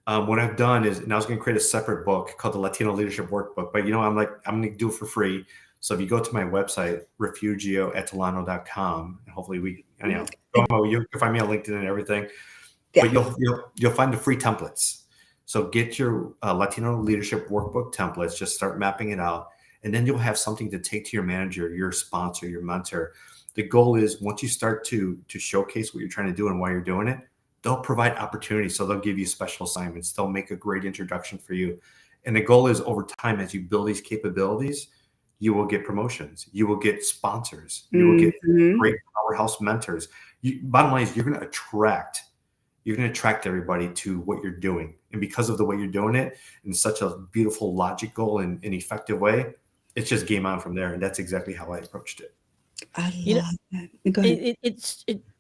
What I've done is, and I was going to create a separate book called the Latino Leadership Workbook, but I'm going to do it for free. So if you go to my website, refugioatilano.com, and hopefully you can find me on LinkedIn and everything, yeah. but you'll find the free templates. So get your Latino Leadership Workbook templates, just start mapping it out, and then you'll have something to take to your manager, your sponsor, your mentor. The goal is, once you start to showcase what you're trying to do and why you're doing it, they'll provide opportunities. So they'll give you special assignments. They'll make a great introduction for you. And the goal is, over time, as you build these capabilities, you will get promotions. You will get sponsors. You will get Hmm. great powerhouse mentors. Bottom line is, you're going to attract everybody to what you're doing. And because of the way you're doing it in such a beautiful, logical, and effective way, it's just game on from there. And that's exactly how I approached it. I You know, love that. Go ahead.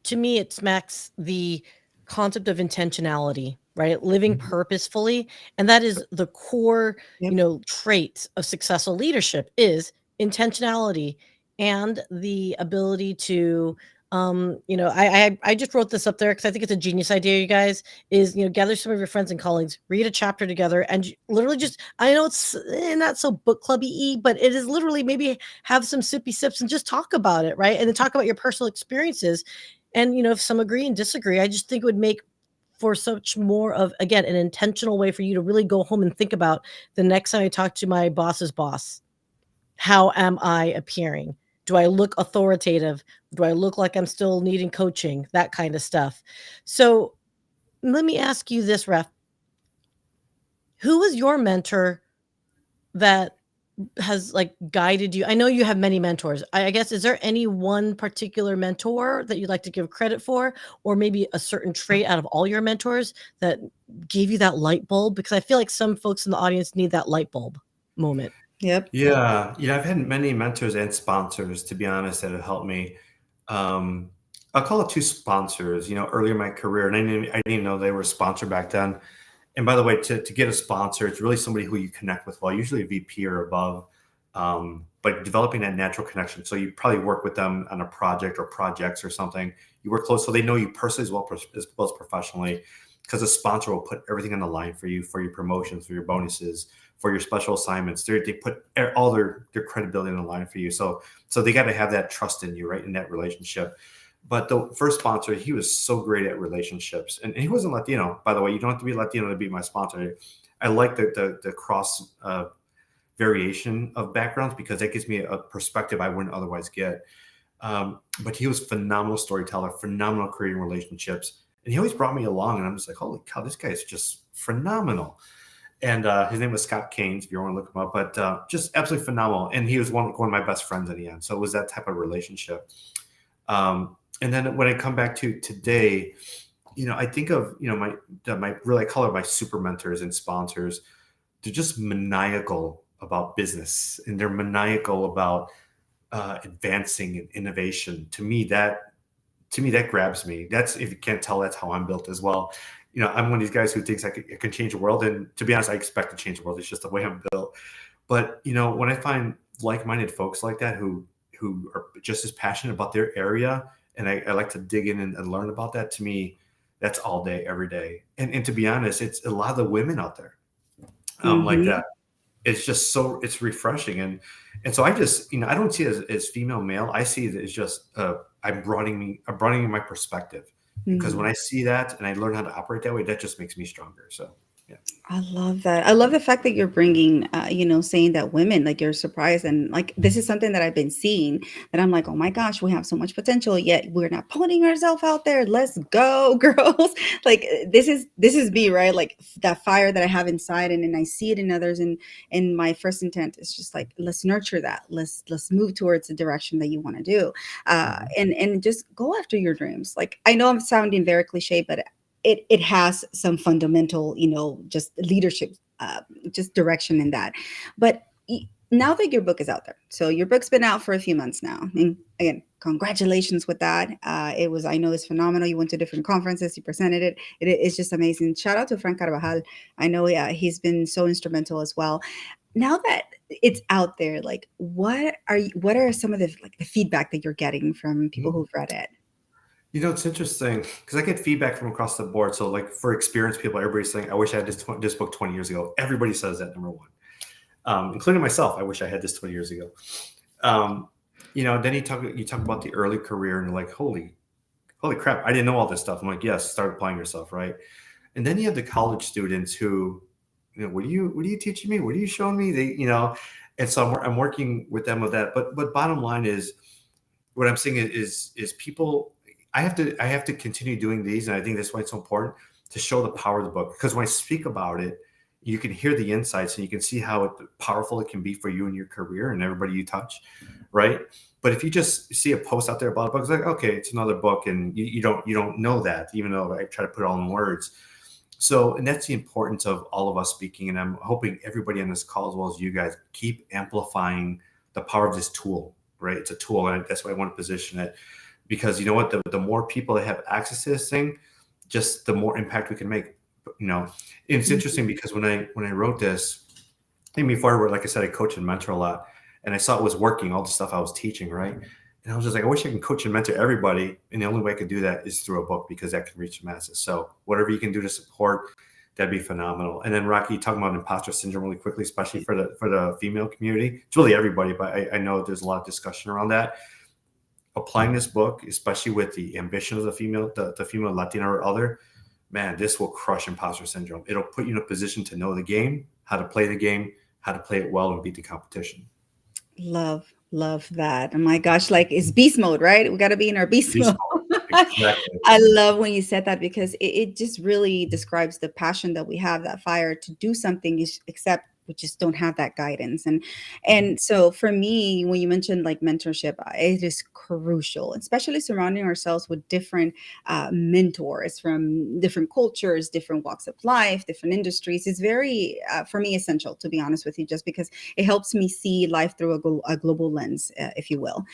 to me, it smacks the concept of intentionality, right? Living Mhm. purposefully. And that is the core, Yep. trait of successful leadership is intentionality and the ability to, I just wrote this up there because I think it's a genius idea, you guys, is, gather some of your friends and colleagues, read a chapter together, and literally just, I know it's not so book clubby, but it is literally maybe have some sippy sips and just talk about it, right? And then talk about your personal experiences. And, if some agree and disagree, I just think it would make for such more of, again, an intentional way for you to really go home and think about the next time I talk to my boss's boss. How am I appearing? Do I look authoritative? Do I look like I'm still needing coaching? That kind of stuff. So let me ask you this, Ref. Who was your mentor that has like guided you? I know you have many mentors. I guess, is there any one particular mentor that you'd like to give credit for, or maybe a certain trait out of all your mentors that gave you that light bulb? Because I feel like some folks in the audience need that light bulb moment. Yep. Yeah. I've had many mentors and sponsors, to be honest, that have helped me. Um, I'll call it two sponsors, earlier in my career. And I didn't even know they were a sponsor back then. And by the way, to get a sponsor, it's really somebody who you connect with well, usually a VP or above, but developing that natural connection. So you probably work with them on a project or projects or something. You work close, so they know you personally as well as professionally, because a sponsor will put everything on the line for your promotions, for your bonuses, for your special assignments. They put all their credibility on the line for you. So they got to have that trust in you, right, in that relationship. But the first sponsor, he was so great at relationships, and he wasn't Latino, by the way. You don't have to be Latino to be my sponsor. I like the cross variation of backgrounds because that gives me a perspective I wouldn't otherwise get. But he was phenomenal storyteller, phenomenal creating relationships, and he always brought me along. And I'm just like, holy cow, this guy is just phenomenal. And his name was Scott Keynes, if you want to look him up. But just absolutely phenomenal. And he was one of my best friends in the end. So it was that type of relationship. And then when I come back to today, I think of my really I call it my super mentors and sponsors. They're just maniacal about business, and they're maniacal about advancing and innovation. To me, that grabs me. That's, if you can't tell, that's how I'm built as well. I'm one of these guys who thinks I can change the world, and to be honest, I expect to change the world. It's just the way I'm built. But when I find like-minded folks like that who are just as passionate about their area, and I like to dig in and learn about that, to me, that's all day, every day. And to be honest, it's a lot of the women out there like that. It's just it's refreshing. And so I just, I don't see it as female, male. I see it as just, I'm broadening my perspective, because when I see that and I learn how to operate that way, that just makes me stronger. So, yeah. I love that. I love the fact that you're bringing, saying that women, like, you're surprised. And like, this is something that I've been seeing, that I'm like, oh my gosh, we have so much potential, yet we're not putting ourselves out there. Let's go, girls. Like, this is me, right? Like, that fire that I have inside, and I see it in others. And my first intent is just like, let's nurture that. Let's move towards the direction that you want to do. And just go after your dreams. Like, I know I'm sounding very cliche, but it has some fundamental, just leadership, just direction in that. But now that your book is out there, so your book's been out for a few months now, and again, congratulations with that. I know it's phenomenal. You went to different conferences, you presented it. It's just amazing. Shout out to Frank Carvajal. I know, he's been so instrumental as well. Now that it's out there, like, what are some of the, like, the feedback that you're getting from people who've read it? It's interesting because I get feedback from across the board. So, like, for experienced people, everybody's saying, I wish I had this book 20 years ago. Everybody says that, number one, including myself. I wish I had this 20 years ago. Then you talk about the early career, and you're like, holy crap, I didn't know all this stuff. I'm like, yes, start applying yourself, right? And then you have the college students who, what are you teaching me? What are you showing me? And so I'm working with them with that. But bottom line is, what I'm saying is people, I have to continue doing these, and I think that's why it's so important to show the power of the book. Because when I speak about it, you can hear the insights, and you can see how powerful it can be for you in your career and everybody you touch, right? But if you just see a post out there about a book, it's like, okay, it's another book, and you don't know that, even though I try to put it all in words. So, and that's the importance of all of us speaking, and I'm hoping everybody on this call, as well as you guys, keep amplifying the power of this tool, right? It's a tool, and that's why I want to position it. Because you know what, the more people that have access to this thing, just the more impact we can make. It's interesting because when I wrote this, even before, like I said, I coach and mentor a lot, and I saw it was working, all the stuff I was teaching, right? And I was just like, I wish I can coach and mentor everybody, and the only way I could do that is through a book, because that can reach the masses. So whatever you can do to support, that'd be phenomenal. And then, Rocky, talking about imposter syndrome really quickly, especially for the female community. It's really everybody, but I know there's a lot of discussion around that. Applying this book, especially with the ambition of the female Latina or other, man, this will crush imposter syndrome. It'll put you in a position to know the game, how to play the game, how to play it well, and beat the competition. Love that. Oh my gosh, like, it's beast mode, right? We got to be in our beast mode. Exactly. I love when you said that, because it just really describes the passion that we have, that fire to do something, except we just don't have that guidance. And so for me, when you mentioned, like, mentorship, it is crucial, especially surrounding ourselves with different mentors from different cultures, different walks of life, different industries. Is very, for me, essential, to be honest with you, just because it helps me see life through a global lens, if you will.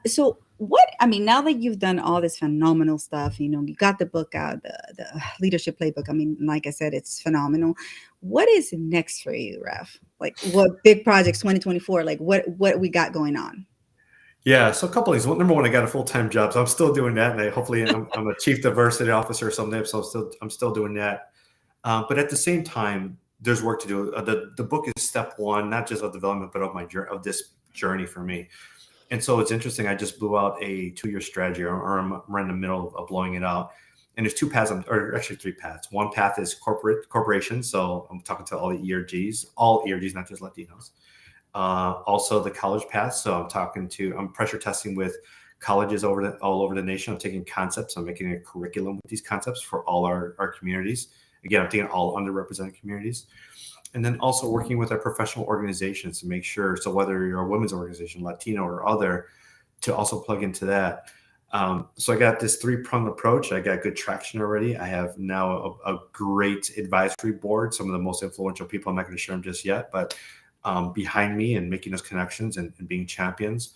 So what I mean, now that you've done all this phenomenal stuff, you got the book out, the leadership playbook. I mean, like I said, it's phenomenal. What is next for you, Ref? Like, what big projects 2024? Like, what we got going on? Yeah, so a couple of things. Well, number one, I got a full-time job, so I'm still doing that, and hopefully I'm a chief diversity officer someday, so I'm still doing that. But at the same time, there's work to do. The book is step one, not just of development, but of my journey, of this journey for me. And so it's interesting. I just blew out a 2-year strategy, or I'm in the middle of blowing it out. And there's two paths, or actually three paths. One path is corporations. So I'm talking to all ERGs, not just Latinos. Also the college path. So I'm pressure testing with colleges all over the nation. I'm taking concepts. I'm making a curriculum with these concepts for all our communities. Again, I'm taking all underrepresented communities. And then also working with our professional organizations to make sure, so whether you're a women's organization, Latino or other, to also plug into that. So I got this 3-pronged approach. I got good traction already. I have now a great advisory board, some of the most influential people. I'm not going to share them just yet, but behind me and making those connections and being champions.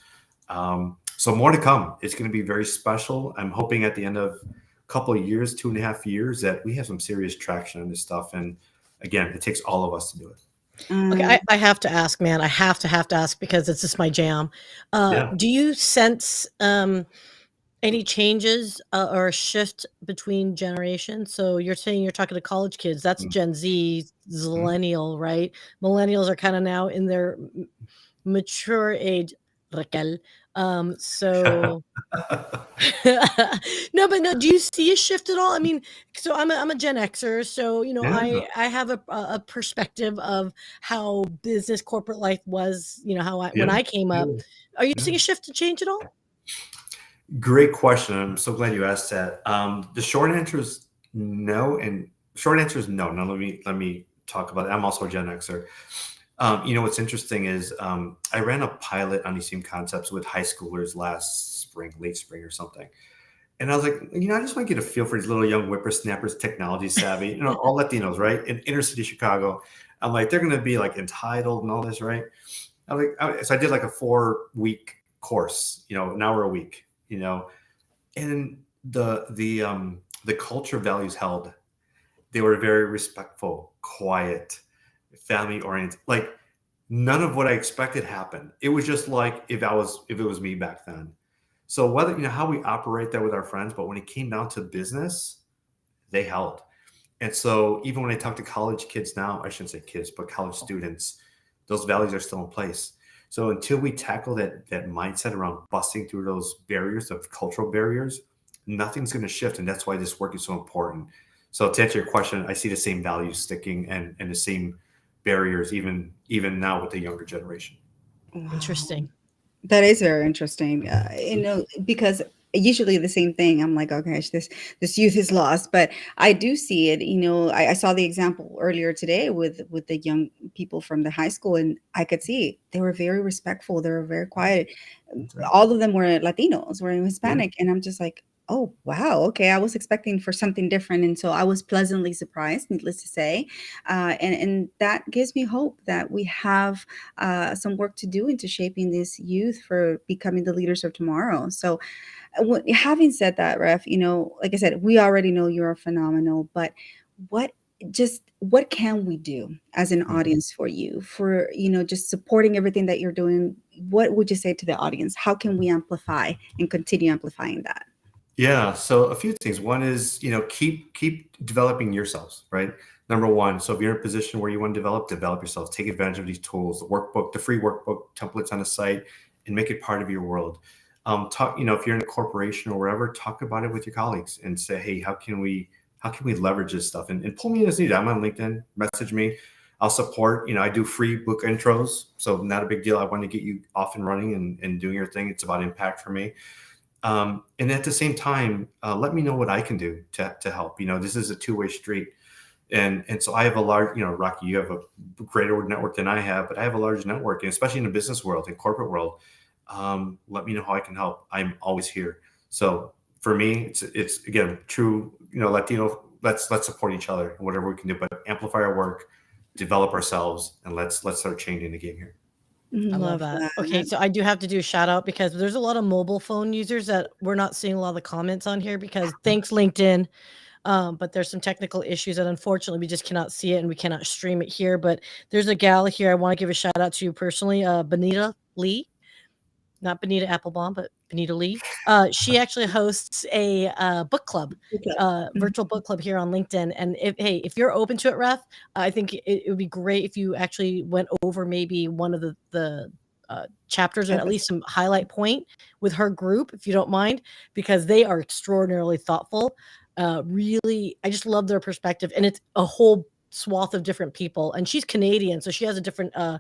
So more to come. It's going to be very special. I'm hoping at the end of a couple of years, 2.5 years, that we have some serious traction on this stuff. And again, it takes all of us to do it. Okay, Um, I have to ask, man. I have to ask because it's just my jam. Yeah. Do you sense any changes or a shift between generations? So you're saying you're talking to college kids. That's Gen Z, Mhm. Zillennial, right? Millennials are kind of now in their mature age, Raquel. So no, but no. Do you see a shift at all? I mean, so I'm a Gen Xer, so Yeah. I have a perspective of how business corporate life was. How Yeah. when I came up. Yeah. Are you Yeah. seeing a shift to change at all? Great question. I'm so glad you asked that. The short answer is no, and short answer is no. Now let me talk about it. I'm also a Gen Xer. What's interesting is I ran a pilot on these same concepts with high schoolers last spring, late spring or something. And I was like, I just want to get a feel for these little young whippersnappers, technology savvy, all Latinos, right? In inner city Chicago. I'm like, they're going to be like entitled and all this, right? So I did like a 4-week course, an hour a week, and the culture values held. They were very respectful, quiet, family oriented. Like none of what I expected happened. It was just like if it was me back then. So whether how we operate that with our friends, but when it came down to business, they held. And so even when I talk to college kids now, I shouldn't say kids, but college students, those values are still in place. So until we tackle that mindset around busting through those barriers of cultural barriers, nothing's going to shift. And that's why this work is so important. So to answer your question, I see the same values sticking and the same barriers even now with the younger generation. wow. Interesting. That is very interesting. Because usually the same thing. I'm like, oh gosh, this youth is lost, but I do see it. I saw the example earlier today with the young people from the high school, and I could see they were very respectful. They were very quiet. That's right. All of them were Latinos, were Yeah. Hispanic, and I'm just like, oh wow, okay. I was expecting for something different, and so I was pleasantly surprised. Needless to say, and that gives me hope that we have some work to do into shaping this youth for becoming the leaders of tomorrow. So, having said that, Ref, like I said, we already know you're phenomenal, but what what can we do as an Mhm. audience for you for just supporting everything that you're doing? What would you say to the audience? How can we amplify and continue amplifying that? Yeah. So a few things. One is, keep developing yourselves, right? Number one. So if you're in a position where you want to develop yourself, take advantage of these tools, the workbook, the free workbook templates on the site, and make it part of your world. If you're in a corporation or wherever, talk about it with your colleagues and say, hey, how can we leverage this stuff? And pull me in as needed. I'm on LinkedIn, message me. I'll support, I do free book intros. So not a big deal. I want to get you off and running and doing your thing. It's about impact for me. And at the same time, let me know what I can do to help. This is a two-way street. And so I have a large, Rocky, you have a greater network than I have, but I have a large network, and especially in the business world and corporate world. Let me know how I can help. I'm always here. So for me, it's again true, Latino. Let's support each other and whatever we can do, but amplify our work, develop ourselves, and let's start changing the game here. I love Love that. Okay, that. so I do have to do a shout out because there's a lot of mobile phone users that we're not seeing a lot of the comments on here because thanks LinkedIn. But there's some technical issues that unfortunately we just cannot see it and we cannot stream it here. But there's a gal here I want to give a shout out to personally, Benita Lee, not Benita Applebaum, but Benita Lee. She actually hosts a book club, Good luck. Mhm. virtual book club here on LinkedIn. And if you're open to it, Ref, I think it would be great if you actually went over maybe one of the chapters or at least some highlight point with her group, if you don't mind, because they are extraordinarily thoughtful. Really, I just love their perspective, and it's a whole swath of different people. And she's Canadian, so she has a different uh,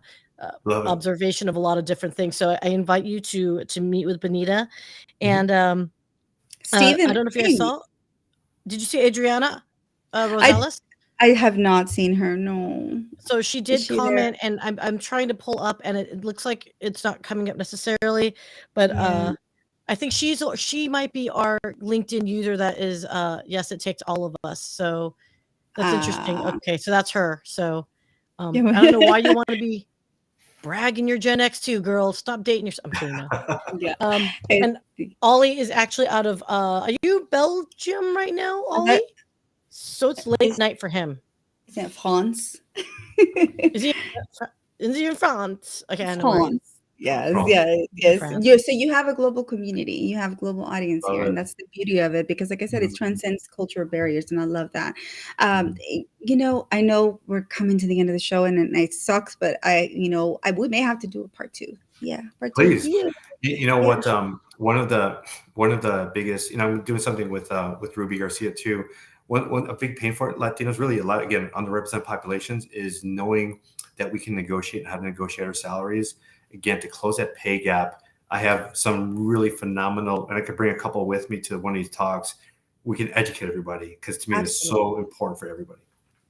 Love it. observation of a lot of different things. So I invite you to meet with Benita, Mhm. and I Stephen don't know if you guys King. saw. Did you see Adriana I Rosales? I have not seen her. No. So she Is did she there? comment, and I'm trying to pull up, and it looks like it's not coming up necessarily, but Yeah. I think she might be our LinkedIn user that is yes, it takes all of us. So that's interesting. Ah. Okay, so that's her. So Yeah. I don't know why you want to be bragging your Gen X too, girl. Stop dating yourself. I'm kidding. No. Yeah. And It's Ollie is actually out of are you Belgium right now, Ollie? that So it's late is night for him. is that France? Is he is he in France? Okay, I know where he is. France. Yes, From yeah, In yes. France. You so you have a global community, you have a global audience love here, and it. that's the beauty of it because like I said, it Mhm. transcends cultural barriers, and I love that. Mhm. I know we're coming to the end of the show and it sucks, but we may have to do a part two. Yeah, part two. Please. Yeah, You know yeah. what? One of the biggest. I'm doing something with Ruby Garcia too. One a big pain for Latinos, really a lot again underrepresented populations, is knowing that we can negotiate and how to negotiate our salaries. Again, to close that pay gap, I have some really phenomenal, and I could bring a couple with me to one of these talks. We can educate everybody because to me it's Absolutely. so important for everybody.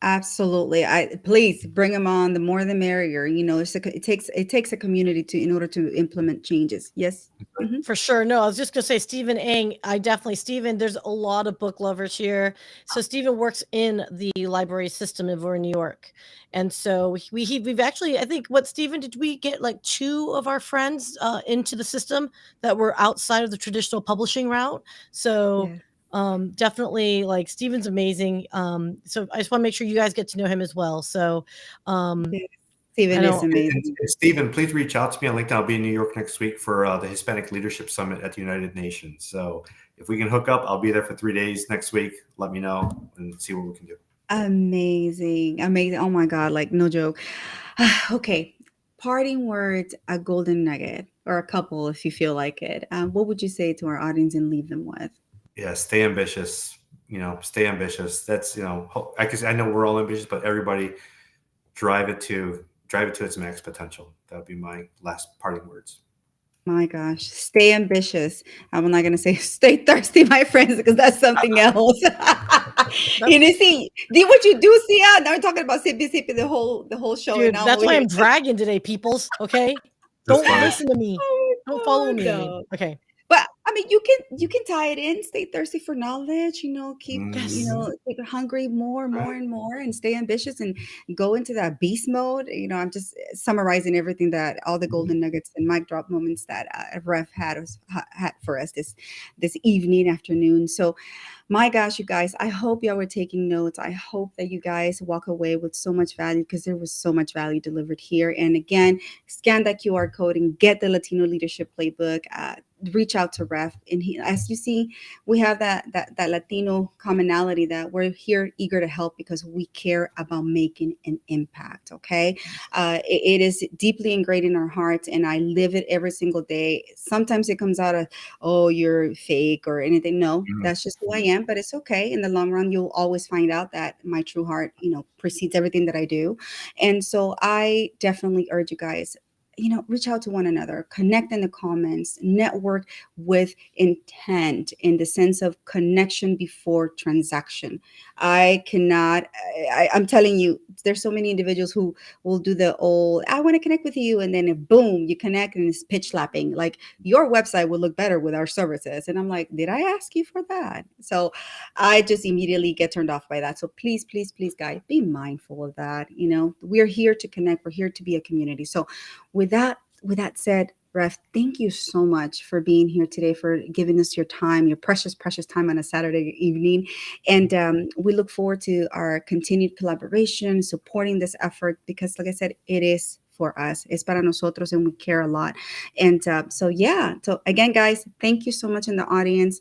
Absolutely. I please bring them on. The more the merrier. It takes a community to in order to implement changes. Yes. Hmm. For sure. No, I was just gonna say Stephen Ang. I definitely Stephen. There's a lot of book lovers here. So Stephen works in the library system over in New York, and so we've actually I think what Stephen did we get like two of our friends into the system that were outside of the traditional publishing route. So Yeah. definitely like Stephen's amazing. So I just want to make sure you guys get to know him as well. So um, Yes. I Steven is know amazing. And Stephen, please reach out to me on LinkedIn. I'll be in New York next week for the Hispanic Leadership Summit at the United Nations. So if we can hook up, I'll be there for 3 days next week. Let me know and see what we can do. Amazing. Amazing. Oh my God, like no joke. Okay. Parting words, a golden nugget, or a couple if you feel like it. What would you say to our audience and leave them with? Yeah, stay ambitious. Stay ambitious. That's I know we're all ambitious, but everybody drive it to its max potential. That would be my last parting words. My gosh, stay ambitious. I'm not gonna say stay thirsty, my friends, because that's something else. that's See what you do, see? Now we're talking about sippy sippy the whole show, and dude, now I'm that's over why here. I'm dragging today, peoples. Okay, That's don't funny. listen to me. Don't follow Oh my me. I mean, God, no. okay. But I mean, you can tie it in. Stay thirsty for knowledge. Keep Yes. Mhm. keep hungry more, more, Right. and more, and stay ambitious and go into that beast mode. I'm just summarizing everything that all the Mhm. golden nuggets and mic drop moments that Ref had for us this evening, afternoon. So my gosh, you guys, I hope y'all were taking notes. I hope that you guys walk away with so much value because there was so much value delivered here. And again, scan that QR code and get the Latino Leadership Playbook. Reach out to Ref, and as you see, we have that Latino commonality that we're here eager to help because we care about making an impact. Okay, it is deeply ingrained in our hearts, and I live it every single day. Sometimes it comes out of, oh, you're fake or anything. No, Mhm. that's just who I am, but it's okay. In the long run, you'll always find out that my true heart, precedes everything that I do. And so I definitely urge you guys, reach out to one another, connect in the comments, network with intent in the sense of connection before transaction. I cannot, I'm telling you, there's so many individuals who will do the old, I want to connect with you. And then boom, you connect and it's pitch slapping. Like your website would look better with our services. And I'm like, did I ask you for that? So I just immediately get turned off by that. So please, please, please, guys, be mindful of that. We're here to connect. We're here to be a community. So with that, with that said, Ref, thank you so much for being here today, for giving us your time, your precious, precious time on a Saturday evening. And we look forward to our continued collaboration, supporting this effort, because, like I said, it is for us. Es para nosotros, and we care a lot. And yeah. So again, guys, thank you so much in the audience.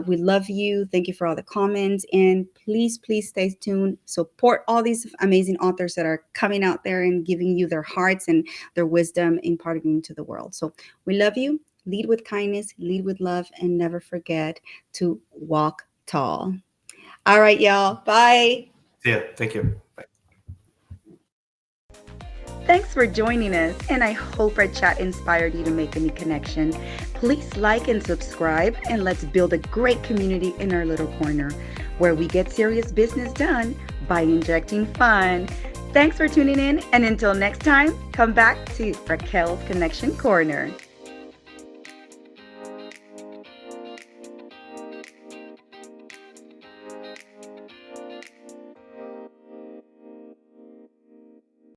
We love you. Thank you for all the comments. And please, please stay tuned. Support all these amazing authors that are coming out there and giving you their hearts and their wisdom, imparting into the world. So we love you. Lead with kindness, lead with love, and never forget to walk tall. All right, y'all. Bye. See ya. Thank you. Bye. Thanks for joining us, and I hope our chat inspired you to make a new connection. Please like and subscribe, and let's build a great community in our little corner where we get serious business done by injecting fun. Thanks for tuning in, and until next time, come back to Raquel's Connection Corner.